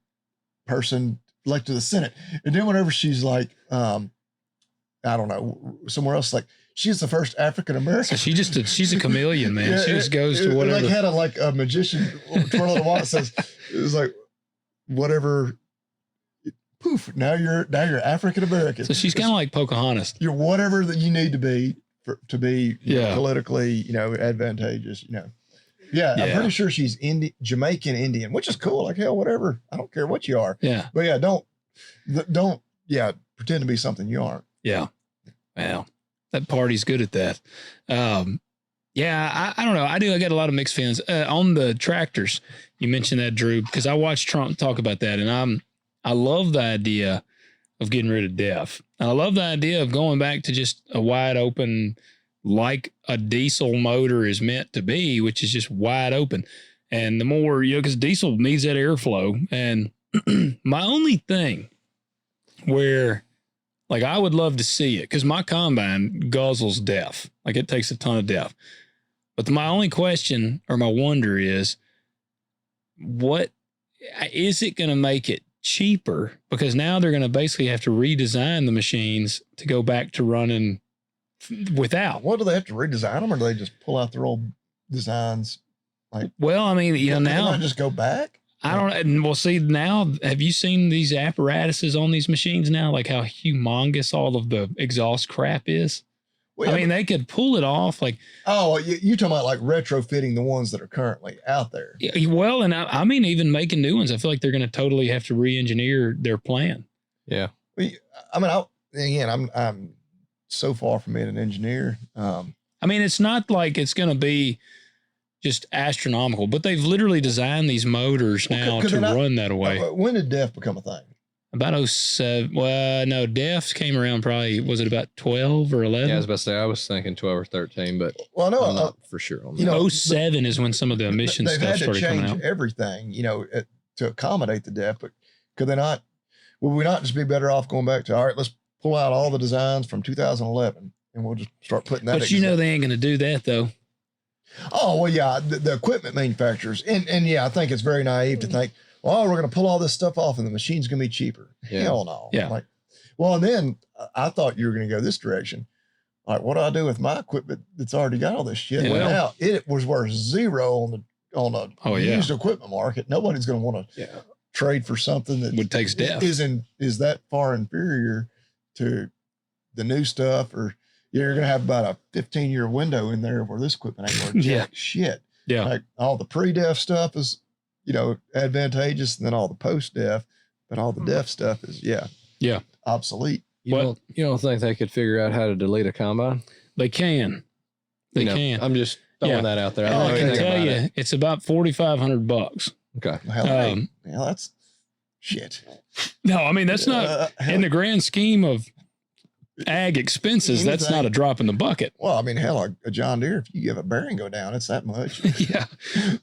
person elected to the Senate. And then whenever she's I don't know, somewhere else, she's the first African-American.
So she's a chameleon, man. She just goes to whatever.
It had a magician twirling a wand. It says, it was whatever, poof, now you're African-American.
So she's kind of like Pocahontas.
You're whatever that you need to be to be politically, advantageous, Yeah, I'm pretty sure she's Jamaican Indian, which is cool. Hell, whatever. I don't care what you are.
Yeah.
But yeah, don't pretend to be something you aren't.
Yeah. Well, that party's good at that. Yeah, I don't know. I got a lot of mixed feelings on the tractors. You mentioned that, Drew, because I watched Trump talk about that, and I love the idea of getting rid of deaf. And I love the idea of going back to just a wide open, like a diesel motor is meant to be, which is just wide open. And the more, because diesel needs that airflow. And my only thing where, like, I would love to see it, because my combine guzzles DEF. Like, it takes a ton of DEF. But my only question or my wonder is, what is it going to make it cheaper? Because now they're going to basically have to redesign the machines to go back to running without.
What, do they have to redesign them, or do they just pull out their old designs? Like,
well, I mean, now
they not just go back.
I don't. Well, see, now, have you seen these apparatuses on these machines now? Like how humongous all of the exhaust crap is. Well, I mean, they could pull it off. Like,
oh, you're talking about like retrofitting the ones that are currently out there.
Well, and I mean, even making new ones. I feel like they're going to totally have to re-engineer their plan.
Yeah.
I mean, I'm so far from being an engineer.
I mean, it's not like it's going to be just astronomical, but they've literally designed these motors now to run that way.
When did DEF become a thing?
About 07. Well, no, DEF came around probably, was it about 12 or 11?
Yeah, I was about to say, I was thinking 12 or 13, but
well, no,
I'm not for sure on that.
07 is when some of the emission stuff started coming out. They've had to change
everything, to accommodate the DEF, but could they not, would we not just be better off going back to, all right, let's pull out all the designs from 2011 and we'll just start putting that.
But they ain't going to do that though.
Oh, well, yeah, the equipment manufacturers. And yeah, I think it's very naive to think, well, we're going to pull all this stuff off and the machine's going to be cheaper. Yeah. Hell no.
Yeah.
Like, well, and then I thought you were going to go this direction. Like, what do I do with my equipment that's already got all this shit?
Yeah.
Well, now it was worth zero on a used equipment market. Nobody's going to want to trade for something that
would take DEF.
Is that far inferior to the new stuff, or you're going to have about a 15-year window in there where this equipment ain't worth jack shit.
Yeah.
Like all the pre-DEF stuff is, advantageous, and then all the post-DEF, but all the DEF stuff is, obsolete.
You don't think they could figure out how to delete a combine?
They can. They can.
I'm just throwing that out there.
I can tell you, it's about $4,500.
Okay. Hell, that's shit.
No, I mean, that's not in the grand scheme of ag expenses. That's not a drop in the bucket.
Well, I mean, hell, a John Deere, if you give a bearing go down, it's that much.
Yeah.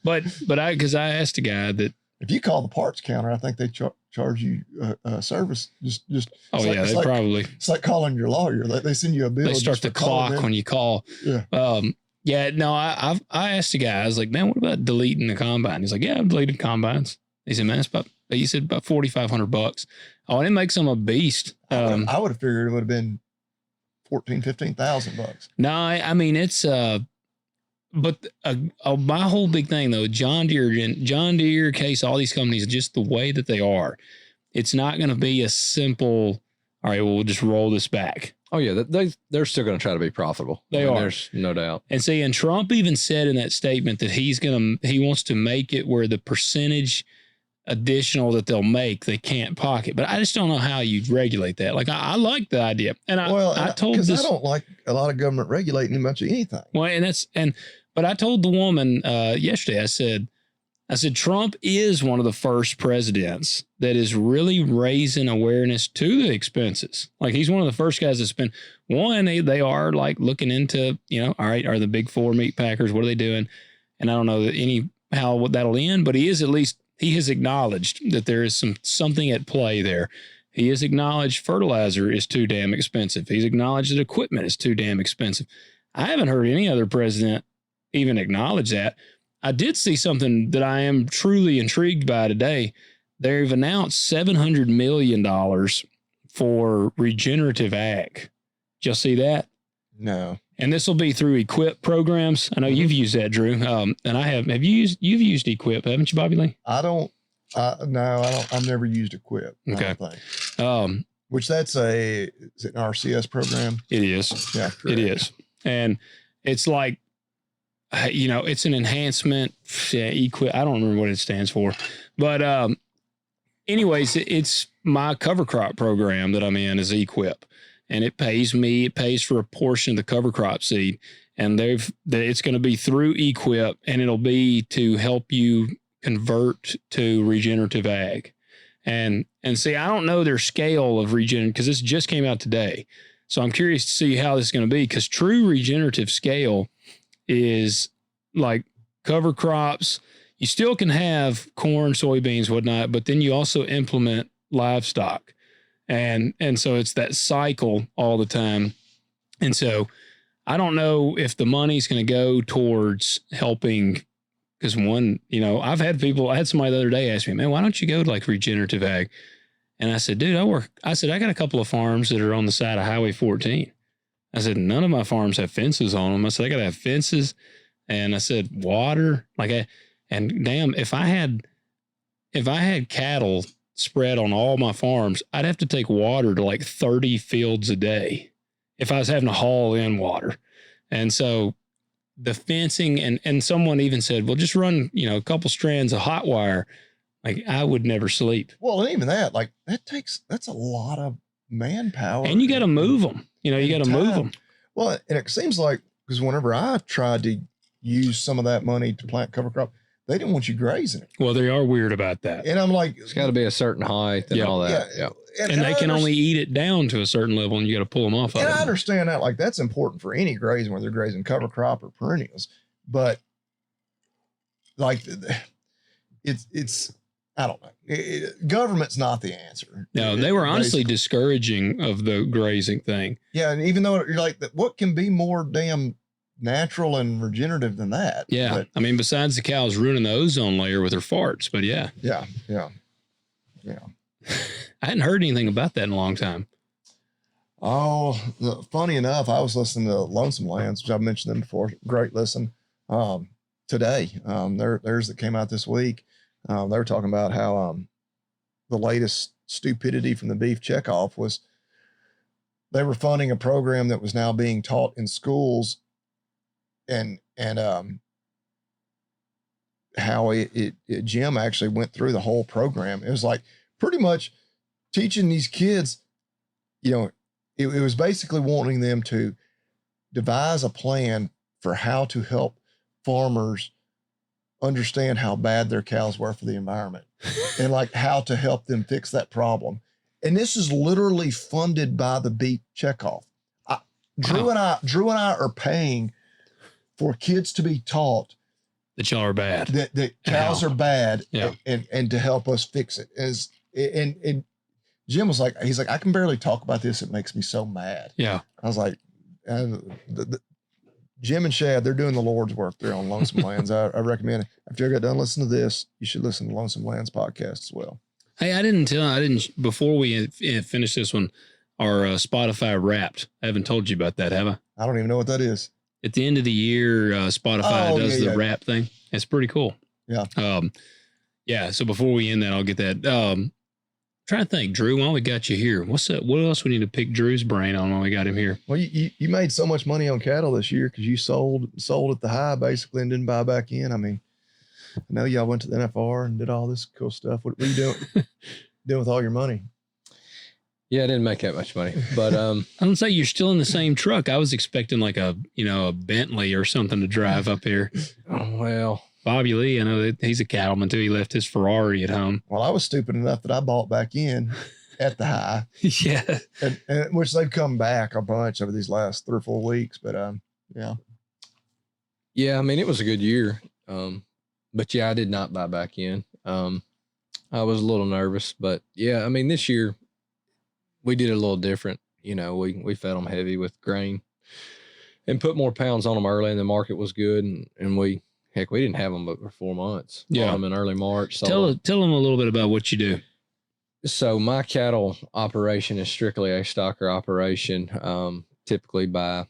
But because I asked a guy that,
if you call the parts counter, I think they charge you a service. Just
probably.
It's like calling your lawyer. They send you a bill.
They start the clock when you call.
Yeah.
No, I asked the guy, I was like, man, what about deleting the combine? He's like, yeah, I've deleted combines. He said, man, it's about $4,500. Oh, and it makes them a beast.
I would have figured it would have been $15,000.
No, I mean, it's, but my whole big thing though, John Deere, Case, all these companies, just the way that they are, it's not going to be a simple, all right, well, we'll just roll this back.
Oh yeah. They're still going to try to be profitable.
They are.
There's no doubt.
And Trump even said in that statement that he wants to make it where the percentage additional that they'll make, they can't pocket. But I just don't know how you regulate that. Like, I like the idea. And I told this,
I don't like a lot of government regulating much of anything.
Well, but I told the woman yesterday, I said, Trump is one of the first presidents that is really raising awareness to the expenses. Like, he's one of the first guys that's been, they are like looking into, all right, are the big four meat packers, what are they doing? And I don't know what that'll end, but he has acknowledged that there is something at play there. He has acknowledged fertilizer is too damn expensive. He's acknowledged that equipment is too damn expensive. I haven't heard any other president even acknowledge that. I did see something that I am truly intrigued by today. They've announced $700 million for regenerative ag. Did y'all see that?
No.
And this will be through EQIP programs. I know you've used that, Drew. And I have. You've used EQIP, haven't you, Bobby Lee?
I don't. No, I don't. I've never used EQIP.
Okay.
I don't think. Which is it an RCS program?
It is.
Yeah,
correct. It is. And it's like, it's an enhancement. EQIP. I don't remember what it stands for, but anyways, it's my cover crop program that I'm in is EQIP. And it pays for a portion of the cover crop seed. And it's going to be through EQIP, and it'll be to help you convert to regenerative ag. And see, I don't know their scale of because this just came out today. So I'm curious to see how this is going to be, because true regenerative scale is like cover crops. You still can have corn, soybeans, whatnot, but then you also implement livestock. And so it's that cycle all the time. And so I don't know if the money's going to go towards helping, because one, I had somebody the other day ask me, man, why don't you go to like regenerative ag? And I said, dude, I got a couple of farms that are on the side of Highway 14. I said, none of my farms have fences on them. I said, I got to have fences. And I said, water. And damn, if I had cattle spread on all my farms, I'd have to take water to like 30 fields a day if I was having to haul in water. And so the fencing, and someone even said, well, just run, a couple strands of hot wire. Like, I would never sleep.
Well, and even that, like, that's a lot of manpower.
And you got to move them. You got to move them.
Well, and it seems like, because whenever I tried to use some of that money to plant cover crop, they didn't want you grazing it.
Well, they are weird about that.
And I'm like,
it's got to be a certain height and all that.
Yeah.
And they can only eat it down to a certain level, and you got to pull them off of it.
And I understand that. Like, that's important for any grazing, whether they're grazing cover crop or perennials. But, like, it's I don't know. Government's not the answer.
No, they were honestly discouraging of the grazing thing.
Yeah, and even though you're like, what can be more damn natural and regenerative than that?
Yeah, but, besides the cows ruining the ozone layer with their farts, but yeah. I hadn't heard anything about that in a long time.
Oh, funny enough, I was listening to Lonesome Lands, which I've mentioned them before. Great listen. Today, theirs that came out this week. They were talking about how the latest stupidity from the beef checkoff was they were funding a program that was now being taught in schools, and how Jim actually went through the whole program. It was like pretty much teaching these kids, it was basically wanting them to devise a plan for how to help farmers understand how bad their cows were for the environment and like how to help them fix that problem. And this is literally funded by the beef checkoff. Drew and I are paying for kids to be taught
that y'all are bad,
that cows are bad,
yeah.
and to help us fix it. And Jim was like, he's like, I can barely talk about this. It makes me so mad.
Yeah.
I was like, Jim and Shad, they're doing the Lord's work there on Lonesome Lands. I recommend it. After you got done listening to this, you should listen to Lonesome Lands podcast as well.
Hey, before we finish this one, our Spotify Wrapped. I haven't told you about that, have I?
I don't even know what that is.
At the end of the year, Spotify does the wrap thing. It's pretty cool.
Yeah.
So before we end that, I'll get that. Trying to think, Drew, while we got you here, what's that? What else we need to pick Drew's brain on while we got him here?
Well, you made so much money on cattle this year because you sold at the high basically and didn't buy back in. I know y'all went to the NFR and did all this cool stuff. What are you doing with all your money?
Yeah, I didn't make that much money, but
I don't say you're still in the same truck. I was expecting like a Bentley or something to drive up here.
Oh, well.
Bobby Lee, I know that he's a cattleman too. He left his Ferrari at home.
Well, I was stupid enough that I bought back in at the high.
Yeah.
And which they've come back a bunch over these last 3 or 4 weeks. But yeah.
Yeah, it was a good year. But yeah, I did not buy back in. I was a little nervous, but yeah, this year we did it a little different. We fed them heavy with grain and put more pounds on them early, and the market was good. And we didn't have them but for 4 months.
Yeah.
Bought them in early March. So
tell them a little bit about what you do.
So my cattle operation is strictly a stocker operation. Typically buy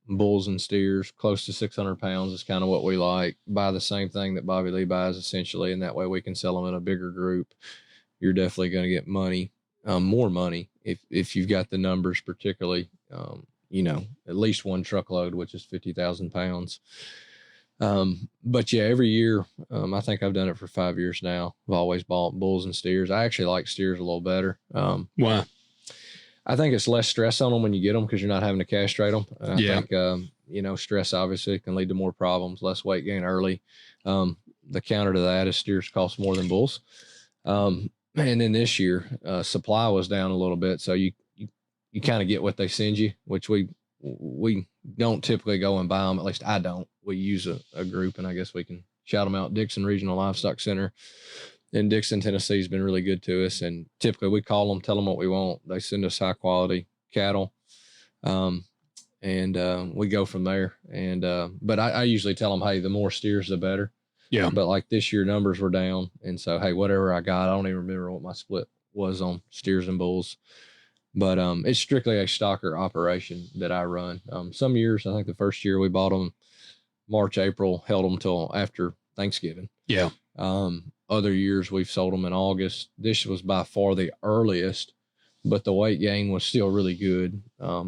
bulls and steers close to 600 pounds is kind of what we like. Buy the same thing that Bobby Lee buys essentially, and that way we can sell them in a bigger group. You're definitely going to get money, more money if you've got the numbers, particularly, at least one truckload, which is 50,000 pounds. But yeah, every year, I think I've done it for 5 years now. I've always bought bulls and steers. I actually like steers a little better.
Why?
I think it's less stress on them when you get them because you're not having to castrate them. I think, stress obviously can lead to more problems, less weight gain early. The counter to that is steers cost more than bulls. And then this year, supply was down a little bit. So you you kind of get what they send you, which we don't typically go and buy them. At least I don't. We use a group, and I guess we can shout them out. Dixon Regional Livestock Center in Dixon, Tennessee has been really good to us. And typically we call them, tell them what we want. They send us high quality cattle. And we go from there. And, but I usually tell them, hey, the more steers, the better.
Yeah.
But like this year numbers were down. And so, hey, whatever I got, I don't even remember what my split was on steers and bulls, but, it's strictly a stocker operation that I run. Some years, I think the first year we bought them March, April, held them till after Thanksgiving.
Yeah.
Other years we've sold them in August. This was by far the earliest, but the weight gain was still really good,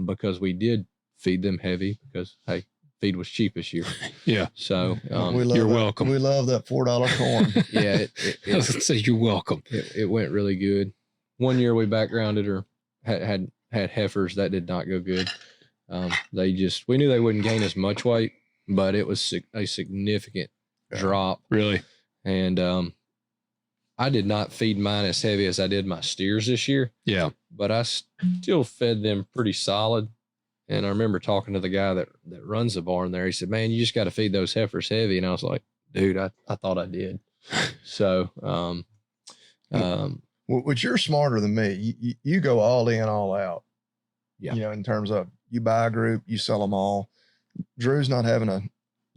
because we did feed them heavy because, hey, feed was cheap this year.
Yeah.
So
you're welcome.
We love that $4 corn.
yeah,
I was gonna say you're welcome.
It went really good. One year we backgrounded or had heifers that did not go good. We knew they wouldn't gain as much weight, but it was a significant drop.
Really?
And I did not feed mine as heavy as I did my steers this year.
Yeah.
But I still fed them pretty solid. And I remember talking to the guy that runs the barn there. He said, man, you just got to feed those heifers heavy. And I was like, dude, I thought I did. So,
Which you're smarter than me. You go all in, all out.
Yeah.
You know, in terms of you buy a group, you sell them all. Drew's not having to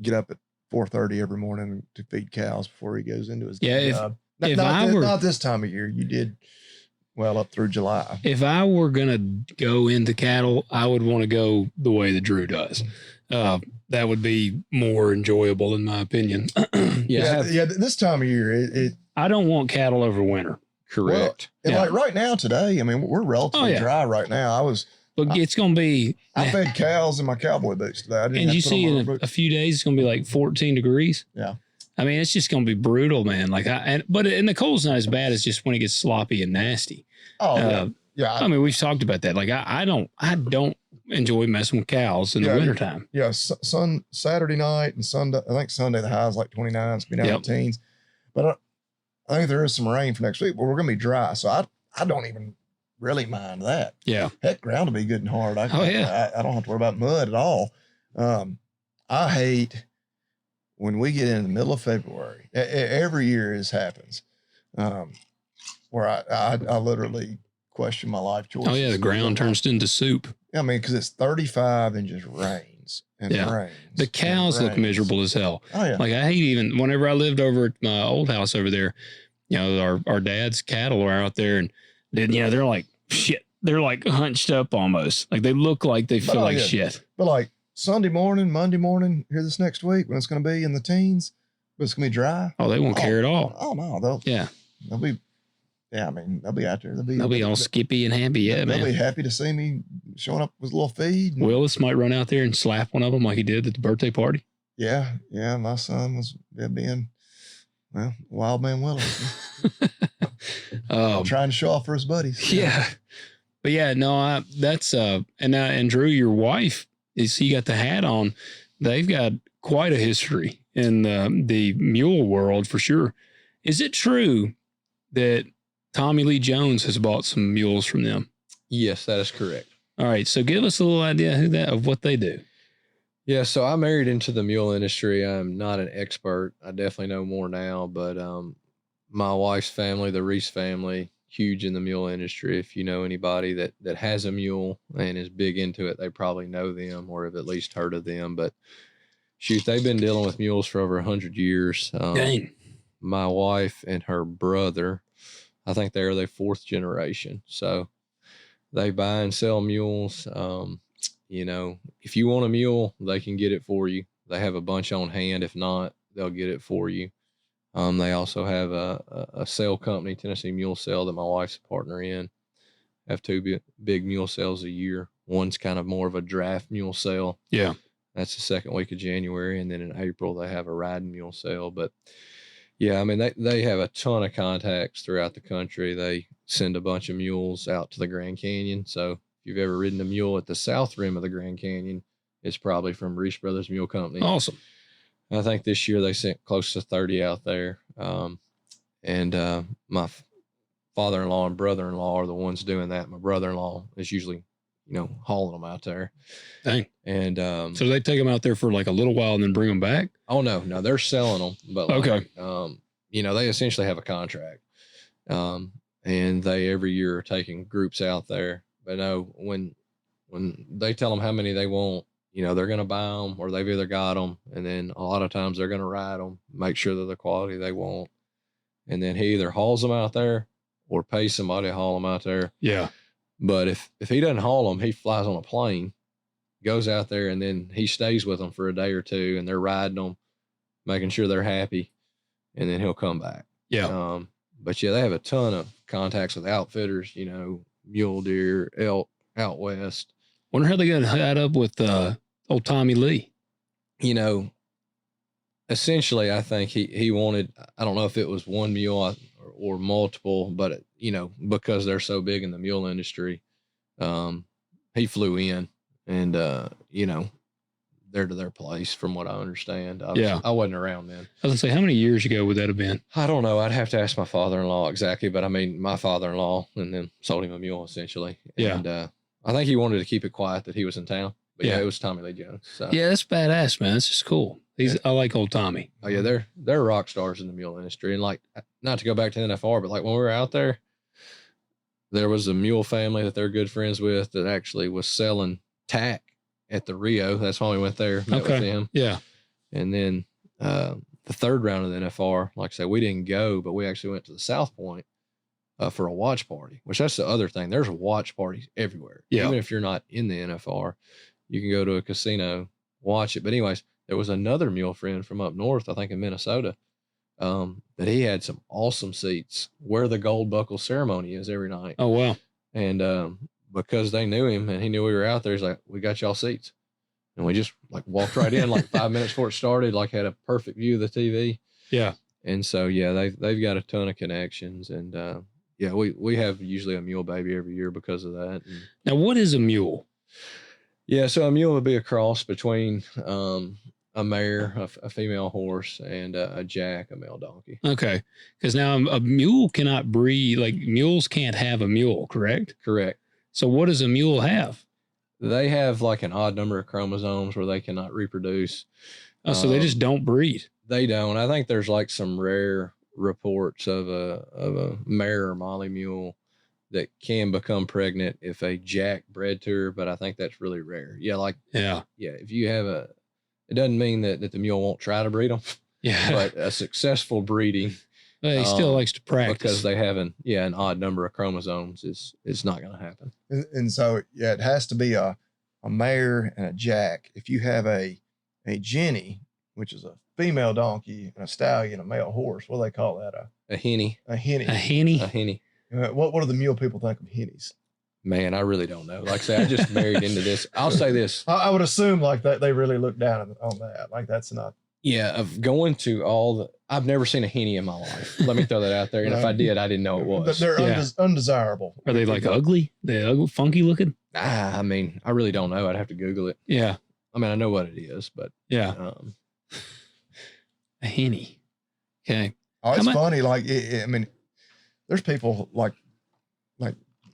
get up at 4:30 every morning to feed cows before he goes into his job. Not this time of year. You did well up through July.
If I were gonna go into cattle, I would want to go the way that Drew does. That would be more enjoyable, in my opinion.
Yeah. This time of year,
I don't want cattle over winter.
Correct.
Well, and like right now today, I mean, we're relatively dry right now.
But it's going to be.
I fed cows in my cowboy boots today.
And you see in a few days, it's going to be like 14 degrees.
Yeah.
I mean, it's just going to be brutal, man. But the cold's not as bad as just when it gets sloppy and nasty.
Oh, yeah.
I mean, we've talked about that. Like, I don't enjoy messing with cows in the wintertime.
Yeah. Saturday night and Sunday, I think Sunday, the high is like 29. It's going to be down in the teens. But I think there is some rain for next week, but we're going to be dry. So I don't even really mind that.
Yeah.
Heck, ground will be good and hard. I don't have to worry about mud at all. I hate when we get in the middle of February. Every year this happens, where I literally question my life choices.
Oh yeah, the ground turns into soup.
I mean, because it's 35 and just rains and rains.
The cows look miserable as hell.
Oh yeah.
Like I hate even whenever I lived over at my old house over there. You know, our dad's cattle are out there, and then they're like shit. They're like hunched up almost. Like they look like they feel like shit.
But like Sunday morning, Monday morning, here this next week when it's going to be in the teens, but it's going to be dry.
Oh, they won't care at all.
Oh no, they'll be. Yeah, I mean, they'll be out there. They'll be all
skippy and happy. Yeah, man.
They'll be happy to see me showing up with a little feed.
Willis might run out there and slap one of them like he did at the birthday party.
Yeah. My son was being, wild man Willis. Trying to show off for his buddies.
Yeah. But yeah, no, that's, and Drew, your wife, he got the hat on. They've got quite a history in the mule world for sure. Is it true that Tommy Lee Jones has bought some mules from them?
Yes, that is correct.
All right. So give us a little idea of what they do.
Yeah. So I married into the mule industry. I'm not an expert. I definitely know more now, but, my wife's family, the Reese family, huge in the mule industry. If you know anybody that has a mule and is big into it, they probably know them or have at least heard of them. But shoot, they've been dealing with mules for over 100 years.
Dang.
My wife and her brother, I think they're their fourth generation. So they buy and sell mules. If you want a mule, they can get it for you. They have a bunch on hand. If not, they'll get it for you. They also have a sale company, Tennessee Mule Sale, that my wife's a partner in. Have two big mule sales a year. One's kind of more of a draft mule sale.
Yeah.
That's the second week of January. And then in April, they have a riding mule sale. But yeah, I mean, they have a ton of contacts throughout the country. They send a bunch of mules out to the Grand Canyon. So if you've ever ridden a mule at the south rim of the Grand Canyon, it's probably from Reese Brothers Mule Company.
Awesome.
I think this year they sent close to 30 out there. My father-in-law and brother-in-law are the ones doing that. My brother-in-law is usually, hauling them out there.
Dang.
And
so they take them out there for like a little while and then bring them back?
Oh, no, they're selling them. But
okay.
They essentially have a contract. And they every year are taking groups out there. But no, when they tell them how many they want, they're going to buy them, or they've either got them. And then a lot of times they're going to ride them, make sure they're the quality they want. And then he either hauls them out there or pays somebody to haul them out there.
Yeah.
But if he doesn't haul them, he flies on a plane, goes out there, and then he stays with them for a day or two, and they're riding them, making sure they're happy, and then he'll come back.
Yeah.
But yeah, they have a ton of contacts with outfitters, mule deer, elk out west.
Wonder how they got tied up with old Tommy Lee.
Essentially, I think he wanted, I don't know if it was one mule or multiple, but because they're so big in the mule industry, he flew in and, they're to their place from what I understand. I wasn't around then.
I was gonna say, how many years ago would that have been?
I don't know. I'd have to ask my father-in-law exactly, but I mean, my father-in-law, and then sold him a mule essentially.
Yeah.
And, I think he wanted to keep it quiet that he was in town, but yeah, it was Tommy Lee Jones. So.
Yeah. That's badass, man. That's just cool. I like old Tommy.
Oh yeah. They're rock stars in the mule industry. And like, not to go back to the NFR, but like when we were out there was a mule family that they're good friends with that actually was selling tack at the Rio. That's why we went there, met with them.
Yeah.
And then the third round of the NFR, like I said, we didn't go, but we actually went to the South Point for a watch party, which that's the other thing. There's watch parties everywhere.
Yeah.
Even if you're not in the NFR, you can go to a casino, watch it. But anyways, there was another mule friend from up north, I think in Minnesota, that he had some awesome seats where the gold buckle ceremony is every night.
Oh, wow.
And because they knew him and he knew we were out there, he's like, we got y'all seats. And we just like walked right in like 5 minutes before it started, like had a perfect view of the TV.
Yeah.
And so, yeah, they've got a ton of connections. And yeah, we have usually a mule baby every year because of that. And,
now, what is a mule?
Yeah, so a mule would be a cross between a mare, a female horse, and a jack, a male donkey.
Okay. Because now a mule cannot breed, like mules can't have a mule, correct?
Correct.
So what does a mule have?
They have like an odd number of chromosomes where they cannot reproduce.
Oh, so they just don't breed.
They don't. I think there's like some rare reports of a mare or molly mule that can become pregnant if a jack bred to her, but I think that's really rare. Yeah, if you have it doesn't mean that the mule won't try to breed them.
Yeah.
But a successful breeding.
Well, he still likes to practice.
Because they have an odd number of chromosomes is not going to happen.
And so, yeah, it has to be a mare and a jack. If you have a jenny, which is a female donkey, and a stallion, a male horse, what do they call that?
A henny.
A henny.
A henny?
A henny.
What do the mule people think of hennies?
Man, I really don't know. Like I say, I just married into this. I'll say this.
I would assume like that they really look down on that. Like that's not.
Yeah, of going to I've never seen a henny in my life. Let me throw that out there. And if I did, I didn't know it was.
But they're undesirable.
Are they like ugly? They ugly, funky looking?
I mean, I really don't know. I'd have to Google it.
Yeah.
I mean, I know what it is, but
yeah. A henny. Okay.
Oh, it's funny. Like, I mean, there's people like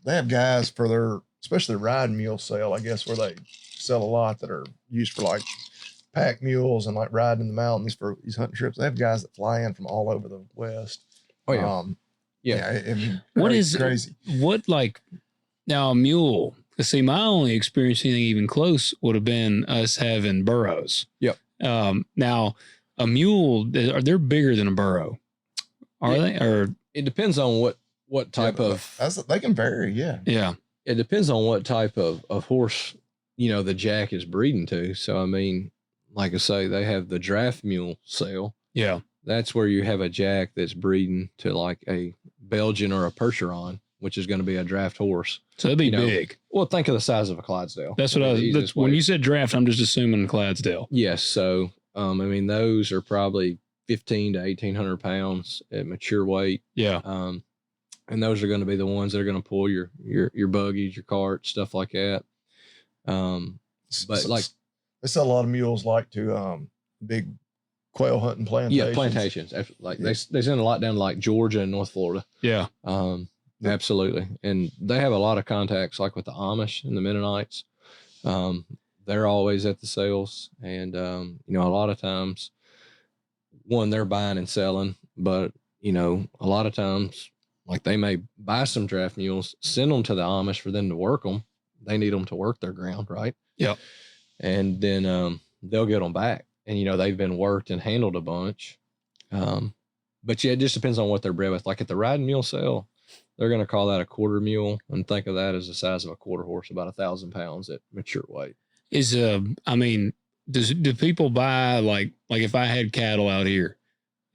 they have guys for their, especially the riding mule sale, I guess, where they sell a lot that are used for like pack mules and like riding in the mountains for these hunting trips. They have guys that fly in from all over the West.
Oh yeah.
Yeah. I mean,
what is
crazy?
What like now a mule? Cause see, my only experience anything even close would have been us having burros.
Yep.
Now a mule, they're bigger than a burro. Are they? Or
it depends on what type of.
They can vary. Yeah.
Yeah.
It depends on what type of horse, the jack is breeding to. So, I mean, like I say, they have the draft mule sale.
Yeah.
That's where you have a jack that's breeding to like a Belgian or a Percheron, which is going to be a draft horse.
So it'd be big.
Well, think of the size of a Clydesdale.
That's what when you said draft, I'm just assuming Clydesdale.
Yes. So, I mean, those are probably 15 to 1,800 pounds at mature weight.
Yeah.
And those are going to be the ones that are going to pull your buggies, your carts, stuff like that. But like
they sell a lot of mules like to big quail hunting plantations.
Yeah, plantations. Like they send a lot down to like Georgia and North Florida.
Yeah.
Absolutely. And they have a lot of contacts, like with the Amish and the Mennonites. They're always at the sales. And, a lot of times, one, they're buying and selling, but, a lot of times, like they may buy some draft mules, send them to the Amish for them to work them. They need them to work their ground, right?
Yep.
And then they'll get them back. And, they've been worked and handled a bunch. But yeah, it just depends on what they're bred with. Like at the riding mule sale, they're going to call that a quarter mule and think of that as the size of a quarter horse, about 1,000 pounds at mature weight.
Do people buy like if I had cattle out here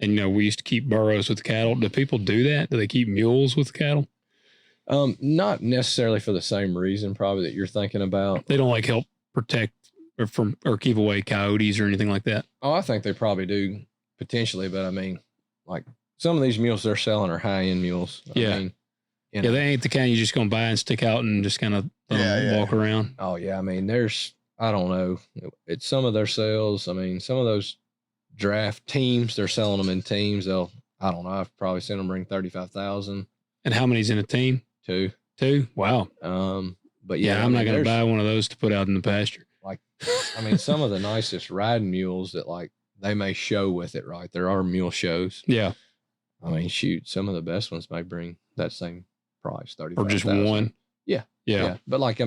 and, we used to keep burros with cattle, do people do that? Do they keep mules with cattle?
Not necessarily for the same reason probably that you're thinking about.
They don't like help protect or keep away coyotes or anything like that.
Oh, I think they probably do potentially, but like some of these mules they're selling are high-end mules.
Yeah. They ain't the kind you just going to buy and stick out and just kind of walk around.
Oh, yeah. I don't know. It's some of their sales. Some of those draft teams, they're selling them in teams. I don't know. I've probably seen them bring 35,000.
And how many's in a team?
Two.
Wow.
But yeah,
I'm not going to buy one of those to put out in the pasture.
Like, some of the nicest riding mules that like they may show with it, right? There are mule shows.
Yeah.
Shoot, some of the best ones may bring that same price, 35,000.
Or just one.
Yeah. But like,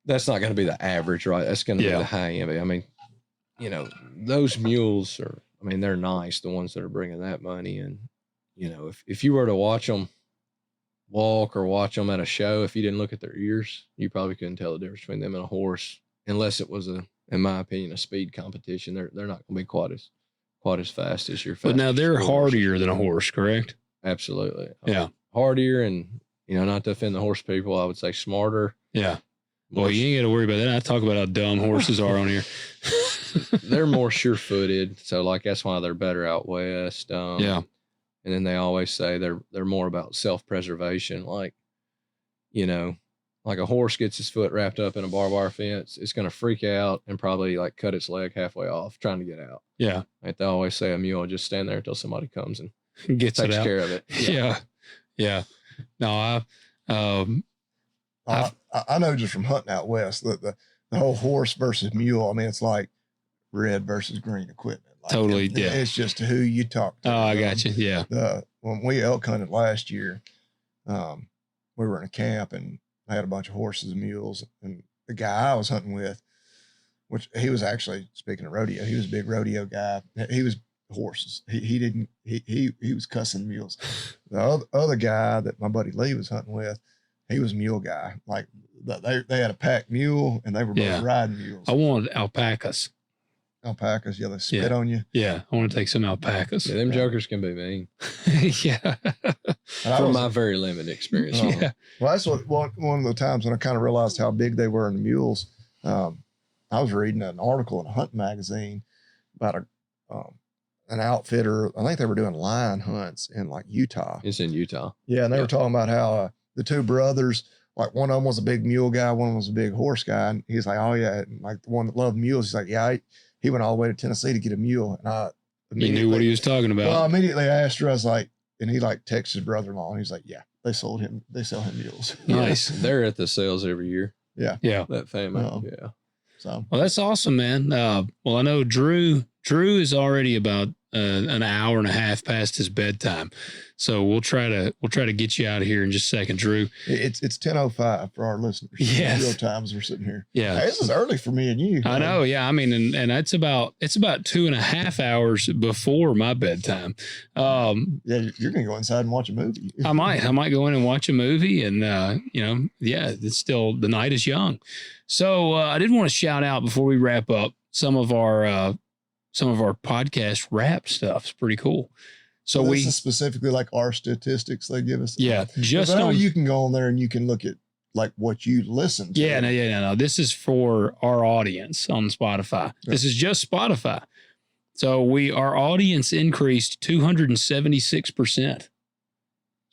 that's not going to be the average, right? That's going to be the high end. Those mules are, they're nice, the ones that are bringing that money. And, if you were to watch them walk or watch them at a show, if you didn't look at their ears, you probably couldn't tell the difference between them and a horse, unless it was in my opinion, a speed competition. They're not going to be quite as fast as your.
But now they're hardier than a horse, correct?
Absolutely.
Yeah.
Hardier and, not to offend the horse people, I would say smarter.
Yeah. Well, you ain't got to worry about that. I talk about how dumb horses are on here.
They're more sure-footed, so like that's why they're better out west.
Yeah.
And then they always say they're more about self-preservation. Like, like a horse gets his foot wrapped up in a barbed wire fence, it's going to freak out and probably like cut its leg halfway off trying to get out.
Yeah.
Like they always say a mule just stand there until somebody comes and
takes
care of it.
Yeah. No,
I know just from hunting out west that the whole horse versus mule, it's like red versus green equipment. Like
totally.
It's just who you talk to.
Oh, I got you. Yeah.
When we elk hunted last year, we were in a camp and I had a bunch of horses and mules, and the guy I was hunting with, which he was actually, speaking of rodeo, he was a big rodeo guy. He was horses. He was cussing mules. The other guy that my buddy Lee was hunting with, he was a mule guy. Like they had a pack mule and they were both riding mules.
I wanted alpacas.
Alpacas, they spit on you.
Yeah, I want to take some alpacas.
Yeah, them jokers can be mean.
Yeah.
From my very limited experience.
Yeah.
Well, that's one of the times when I kind of realized how big they were in the mules. I was reading an article in a hunting magazine about an outfitter. I think they were doing lion hunts in like Utah.
It's in Utah.
Yeah, and they were talking about how the two brothers, like one of them was a big mule guy, one was a big horse guy. And he's like, oh yeah, and like the one that loved mules, he's like, yeah, he went all the way to Tennessee to get a mule. And
he knew what he was talking about.
Well, I immediately asked her, I was like, and he like texted his brother-in-law and he's like, yeah, they sell him mules.
Nice.
They're at the sales every year.
Yeah.
Yeah.
That family. Yeah.
So,
well, that's awesome, man. Well, I know Drew is already about an hour and a half past his bedtime. So we'll try to get you out of here in just a second, Drew.
It's 10:05 for our listeners.
Yes.
Real times we're sitting here.
Yeah.
Hey, this is early for me and you.
I know. Yeah. And it's about 2.5 hours before my bedtime.
Yeah. You're going to go inside and watch a movie.
I might go in and watch a movie and, it's still, the night is young. So, I did want to shout out before we wrap up some of our podcast wrap stuff. It's pretty cool. So
this is specifically like our statistics they give us.
Yeah.
Just know you can go on there and you can look at like what you listen to.
Yeah. No. This is for our audience on Spotify. Yeah. This is just Spotify. So our audience increased 276%. It's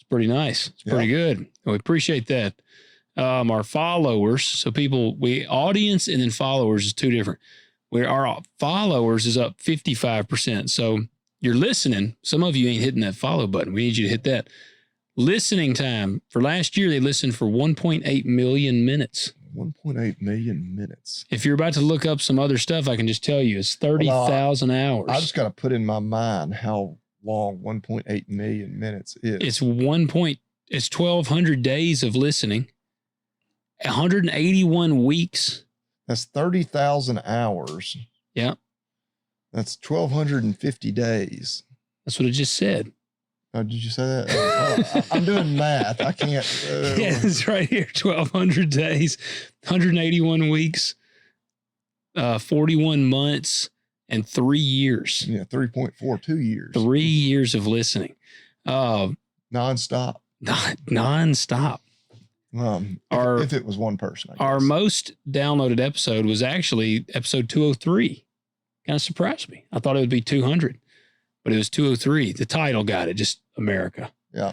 pretty nice. It's pretty good. We appreciate that. Our followers. So audience and then followers is two different. Our followers is up 55%. So you're listening. Some of you ain't hitting that follow button. We need you to hit that. Listening time for last year, they listened for 1.8 million minutes.
1.8 million minutes.
If you're about to look up some other stuff, I can just tell you it's 30,000 hours.
I just got to put in my mind how long 1.8 million minutes is.
It's 1,200 days of listening, 181 weeks.
That's 30,000 hours.
Yeah.
That's 1,250 days.
That's what it just said.
Oh, did you say that? I'm doing math. I can't.
Yeah, it's right here. 1,200 days, 181 weeks, 41 months, and 3 years.
Yeah, 3.42 years.
3 years of listening.
Nonstop.
Nonstop.
If it was one person, I guess.
Our most downloaded episode was actually episode 203. Kind of surprised me. I thought it would be 200. But it was 203. The title got it, just America.
Yeah.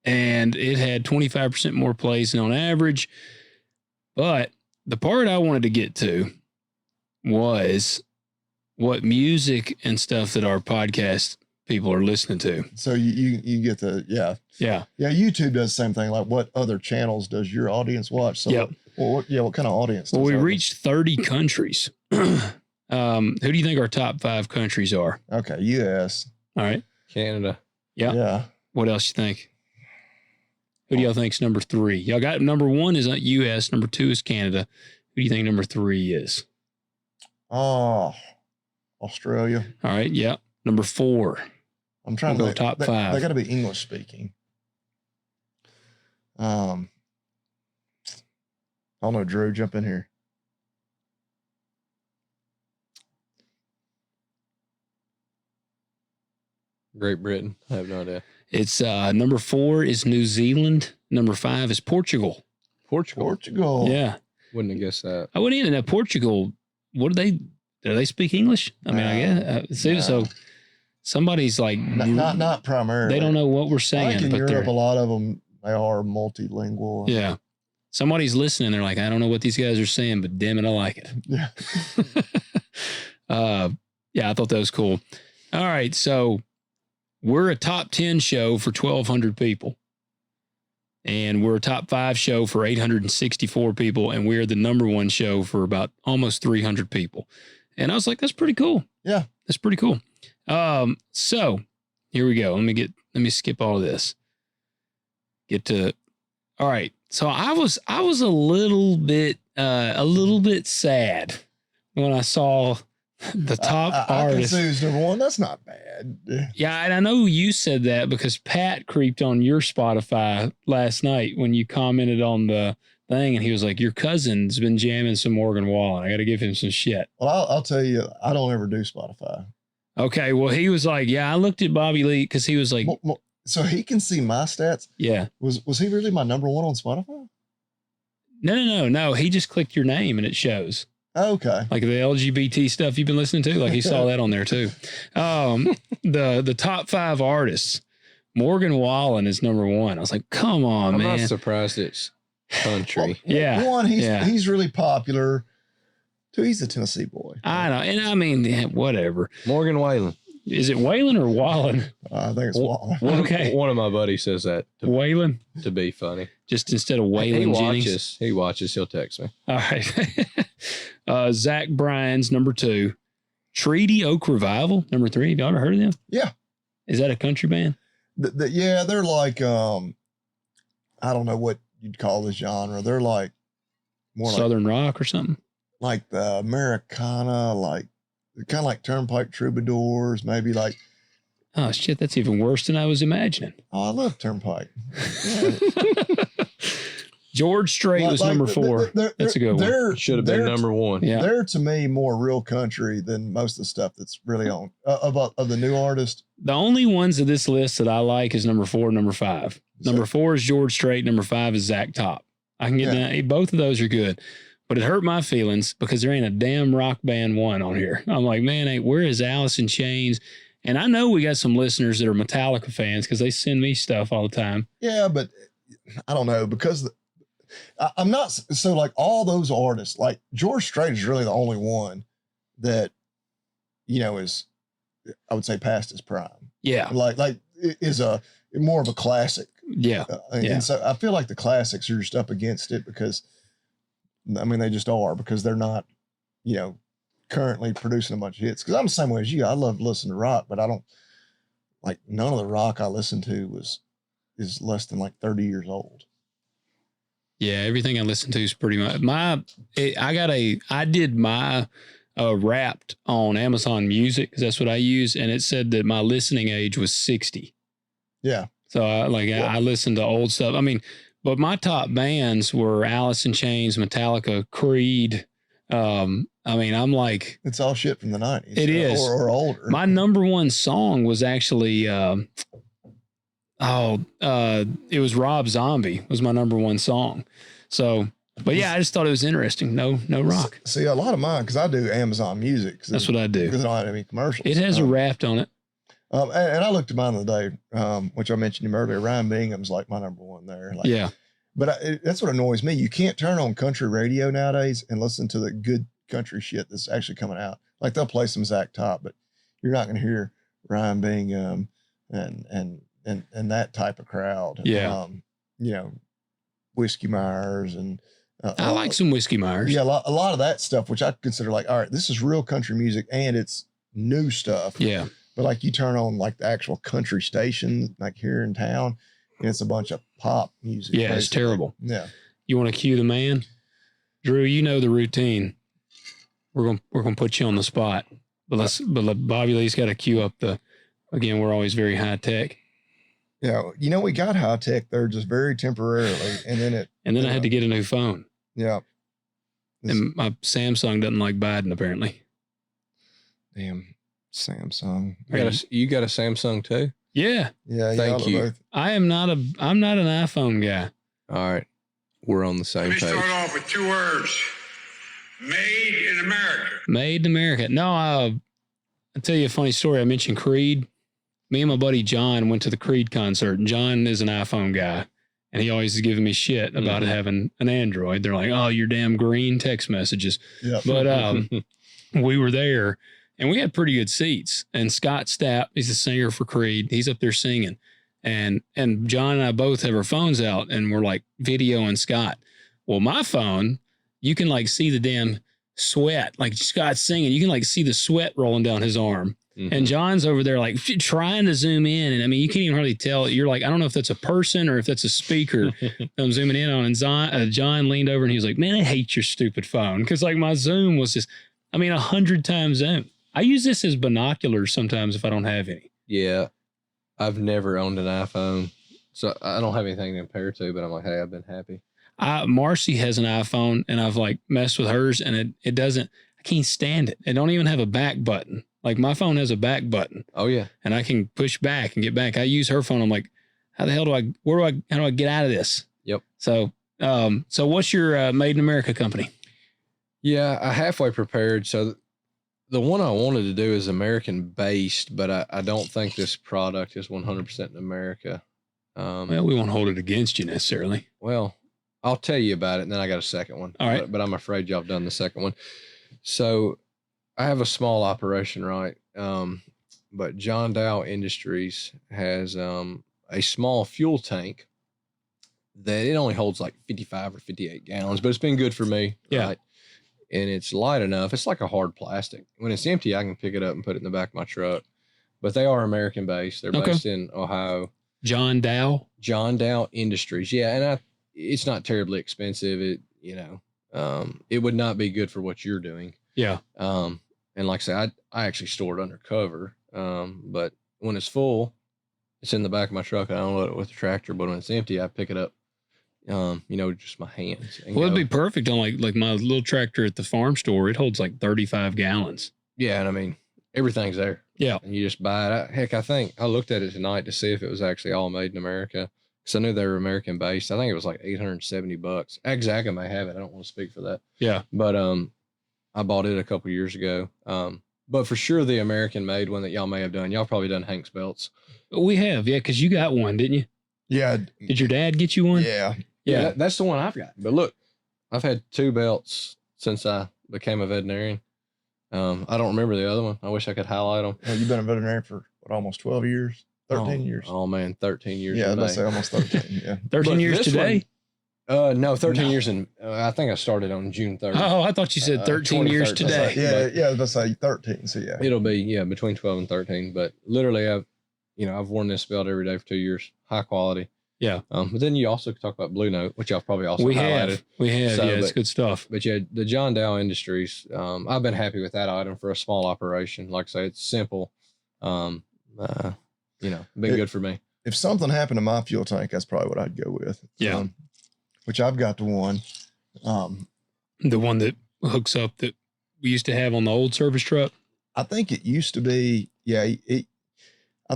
And it had 25% more plays than on average. But the part I wanted to get to was what music and stuff that our podcast people are listening to.
So you get the, yeah.
Yeah.
Yeah, YouTube does the same thing. Like, what other channels does your audience watch? So,
yep.
what kind of audience?
Well, we reached 30 countries. Who do you think our top 5 countries are?
Okay, U.S.
All right.
Canada.
Yeah.
Yeah.
What else you think? Who do y'all think's number 3? Y'all got number 1 is U.S. Number 2 is Canada. Who do you think number 3 is?
Oh, Australia.
All right. Yeah. Number 4.
I'm trying to
go top 5.
They got to be English speaking. I don't know, Drew, jump in here.
Great Britain. I have no idea.
It's number 4 is New Zealand. Number 5 is Portugal.
Portugal.
Yeah.
Wouldn't have guessed that.
I wouldn't even know Portugal. Do they speak English? I mean, I guess. So somebody's like,
not primarily.
They don't know what we're saying.
I think in Europe, a lot of them, they are multilingual.
Yeah. Somebody's listening. They're like, I don't know what these guys are saying, but damn it, I like it.
Yeah.
Yeah, I thought that was cool. All right. So we're a top 10 show for 1,200 people. And we're a top 5 show for 864 people. And we're the number 1 show for about almost 300 people. And I was like, that's pretty cool.
Yeah.
That's pretty cool. So here we go. Let me skip all of this. All right. So I was a little bit sad when I saw the top artist.
I can see number 1. That's not bad.
Yeah, and I know you said that because Pat creeped on your Spotify last night when you commented on the thing, and he was like, "Your cousin's been jamming some Morgan Wallen. I got to give him some shit."
Well, I'll tell you, I don't ever do Spotify.
Okay, well, he was like, "Yeah, I looked at Bobby Lee because he was like."
So he can see my stats.
Yeah.
Was he really my number 1 on Spotify?
No. He just clicked your name and it shows.
Okay.
Like the LGBT stuff you've been listening to. Like he saw that on there too. The top 5 artists, Morgan Wallen is number 1. I was like, come on, man.
I'm not surprised it's country.
Well,
yeah.
1, he's really popular. 2, he's a Tennessee boy.
I know. And I mean, whatever.
Morgan Wallen.
Is it Waylon or Wallen?
I think it's Wallen.
Okay.
One of my buddies says that.
Waylon?
To be funny.
Just instead of Waylon Jennings?
He watches. He'll text me.
All right. Zach Bryan's number 2. Treaty Oak Revival, number 3. Have you ever heard of them?
Yeah.
Is that a country band?
Yeah, they're like, I don't know what you'd call the genre. They're like more
Southern rock or something?
Like the Americana, like kind of like Turnpike Troubadours, maybe like.
Oh, shit, that's even worse than I was imagining.
Oh, I love Turnpike. Yeah.
George Strait was number 4. That's a good one.
Should have been number 1.
Yeah.
They're, to me, more real country than most of the stuff that's really on, of the new artists.
The only ones of this list that I like is number 4 and number 5. Number 4 is George Strait. Number 5 is Zach Top. I can get that. Both of those are good. But it hurt my feelings because there ain't a damn rock band 1 on here. I'm like, man, where is Alice in Chains? And I know we got some listeners that are Metallica fans because they send me stuff all the time.
Yeah, but I don't know because I'm not so like all those artists. Like George Strait is really the only one that is, I would say, past his prime.
Yeah,
like is more of a classic.
Yeah.
And so I feel like the classics are just up against it because, I mean, they just are because they're not, currently producing a bunch of hits. Because I'm the same way as you. I love listening to rock, but I don't like none of the rock I listened to is less than like 30 years old.
Yeah, everything I listen to is pretty much I did my Wrapped on Amazon Music because that's what I use, and it said that my listening age was 60.
Yeah.
So I listened to old stuff. I mean, but my top bands were Alice in Chains, Metallica, Creed. I mean, I'm like,
it's all shit from the 90s.
It is.
Or older.
My number one song was actually, it was Rob Zombie was my number one song. So, but yeah, I just thought it was interesting. No rock.
See, a lot of mine, because I do Amazon Music.
That's what I do.
Because I don't have any commercials.
It has a Wrapped on it.
And I looked at mine the other day, which I mentioned him earlier. Ryan Bingham's like my number one there. Like,
yeah.
But that's what annoys me. You can't turn on country radio nowadays and listen to the good country shit that's actually coming out. Like they'll play some Zach Top, but you're not going to hear Ryan Bingham and that type of crowd.
Yeah.
Whiskey Myers and
I like some Whiskey Myers.
Yeah, a lot of that stuff, which I consider like, all right, this is real country music and it's new stuff.
Yeah.
But like you turn on like the actual country station, like here in town, and it's a bunch of pop music.
Yeah, basically. It's terrible.
Yeah.
You want to cue the man? Drew, you know the routine. We're gonna put you on the spot. But Bobby Lee's got to cue up again, we're always very high tech.
Yeah, we got high tech there just very temporarily, and then
I had to get a new phone.
Yeah,
and my Samsung doesn't like Biden apparently.
Damn Samsung!
You got a Samsung too?
Yeah.
Yeah.
Thank you.
Both.
I'm not an iPhone guy.
All right, we're on the same page.
Let me start off with 2 words: made in America.
Made in America. No, I'll tell you a funny story. I mentioned Creed. Me and my buddy John went to the Creed concert, and John is an iPhone guy, and he always is giving me shit about having an Android. They're like, "Oh, you're damn green," text messages.
Yeah.
But we were there, and we had pretty good seats. And Scott Stapp, he's the singer for Creed. He's up there singing, and John and I both have our phones out, and we're like videoing Scott. Well, my phone, you can like see the damn sweat, like Scott's singing. You can like see the sweat rolling down his arm. And John's over there like trying to zoom in. And I mean, you can't even hardly tell. You're like, I don't know if that's a person or if that's a speaker I'm zooming in on. And John leaned over and he was like, man, I hate your stupid phone. Cause like my zoom was just, 100 times zoom. I use this as binoculars sometimes if I don't have any.
Yeah. I've never owned an iPhone. So I don't have anything to compare to, but I'm like, hey, I've been happy.
Marcy has an iPhone and I've like messed with hers and it doesn't, I can't stand it. It don't even have a back button. Like my phone has a back button.
Oh yeah.
And I can push back and get back. I use her phone. I'm like, how the hell how do I get out of this?
Yep.
So what's your Made in America company?
Yeah, I halfway prepared. So the one I wanted to do is American based, but I don't think this product is 100% in America.
Well, we won't hold it against you necessarily.
Well, I'll tell you about it. And then I got a second one.
All right.
But I'm afraid y'all have done the second one. So I have a small operation, right? But John Dow Industries has a small fuel tank that it only holds like 55 or 58 gallons, but it's been good for me.
Yeah.
Right? And it's light enough. It's like a hard plastic. When it's empty, I can pick it up and put it in the back of my truck. But they are American based. They're based in Ohio.
John Dow
Industries. Yeah. And it's not terribly expensive. It would not be good for what you're doing.
Yeah.
And like I said, I actually store it under cover. But when it's full, it's in the back of my truck. I unload it with the tractor. But when it's empty, I pick it up, just my hands.
Well, it'd be perfect on like my little tractor at the farm store. It holds like 35 gallons.
Yeah. And everything's there.
Yeah.
And you just buy it. Heck, I think I looked at it tonight to see if it was actually all made in America. Because I knew they were American based. I think it was like $870. Exactly, may have it. I don't want to speak for that.
Yeah.
But I bought it a couple years ago. But for sure, the American made one that y'all may have done. Y'all probably done Hank's belts.
We have, yeah, because you got one, didn't you?
Yeah.
Did your dad get you one?
Yeah.
Yeah.
That's the one I've got. But look, I've had 2 belts since I became a veterinarian. I don't remember the other one. I wish I could highlight them.
Well, you've been a veterinarian for almost 12 years. 13 years.
Oh man, 13 years.
Yeah,
in
let's
May.
say almost 13. Yeah.
13 years
this
today?
No, 13 years in. I think I started on June 3rd.
Oh, I thought you said 13 years
2013.
today.
Yeah, let's say 13. So yeah,
It'll be between 12 and 13. But literally, I've worn this belt every day for 2 years, high quality.
Yeah.
But then you also talk about Blue Note, which I've probably also
We
highlighted.
have.
So,
Yeah, it's good stuff.
But yeah, the John Dow Industries. I've been happy with that item for a small operation. Like I say, it's simple. Been good for me.
if something happened to my fuel tank, that's probably what I'd go with.
Yeah.
Which I've got the one.
The one that hooks up that we used to have on the old service truck.
I think it used to be, I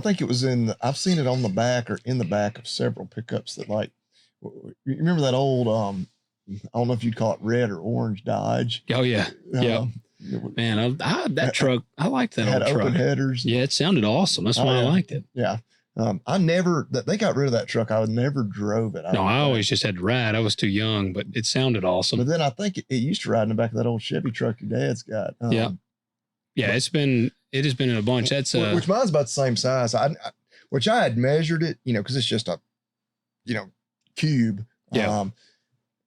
think it was I've seen it on the back or in the back of several pickups that you remember that old, I don't know if you'd call it red or orange Dodge.
Oh, yeah. Yeah. Man, that truck, I liked that
had
old
open
truck.
headers.
Yeah, it sounded awesome. That's why I liked it.
Yeah. They got rid of that truck. I never drove it.
I always just had to ride. I was too young, but it sounded awesome.
But then I think it used to ride in the back of that old Chevy truck your dad's got.
Yeah, it has been in a bunch. That's
which mine's about the same size. Which I had measured it, because it's just a, cube.
Yeah.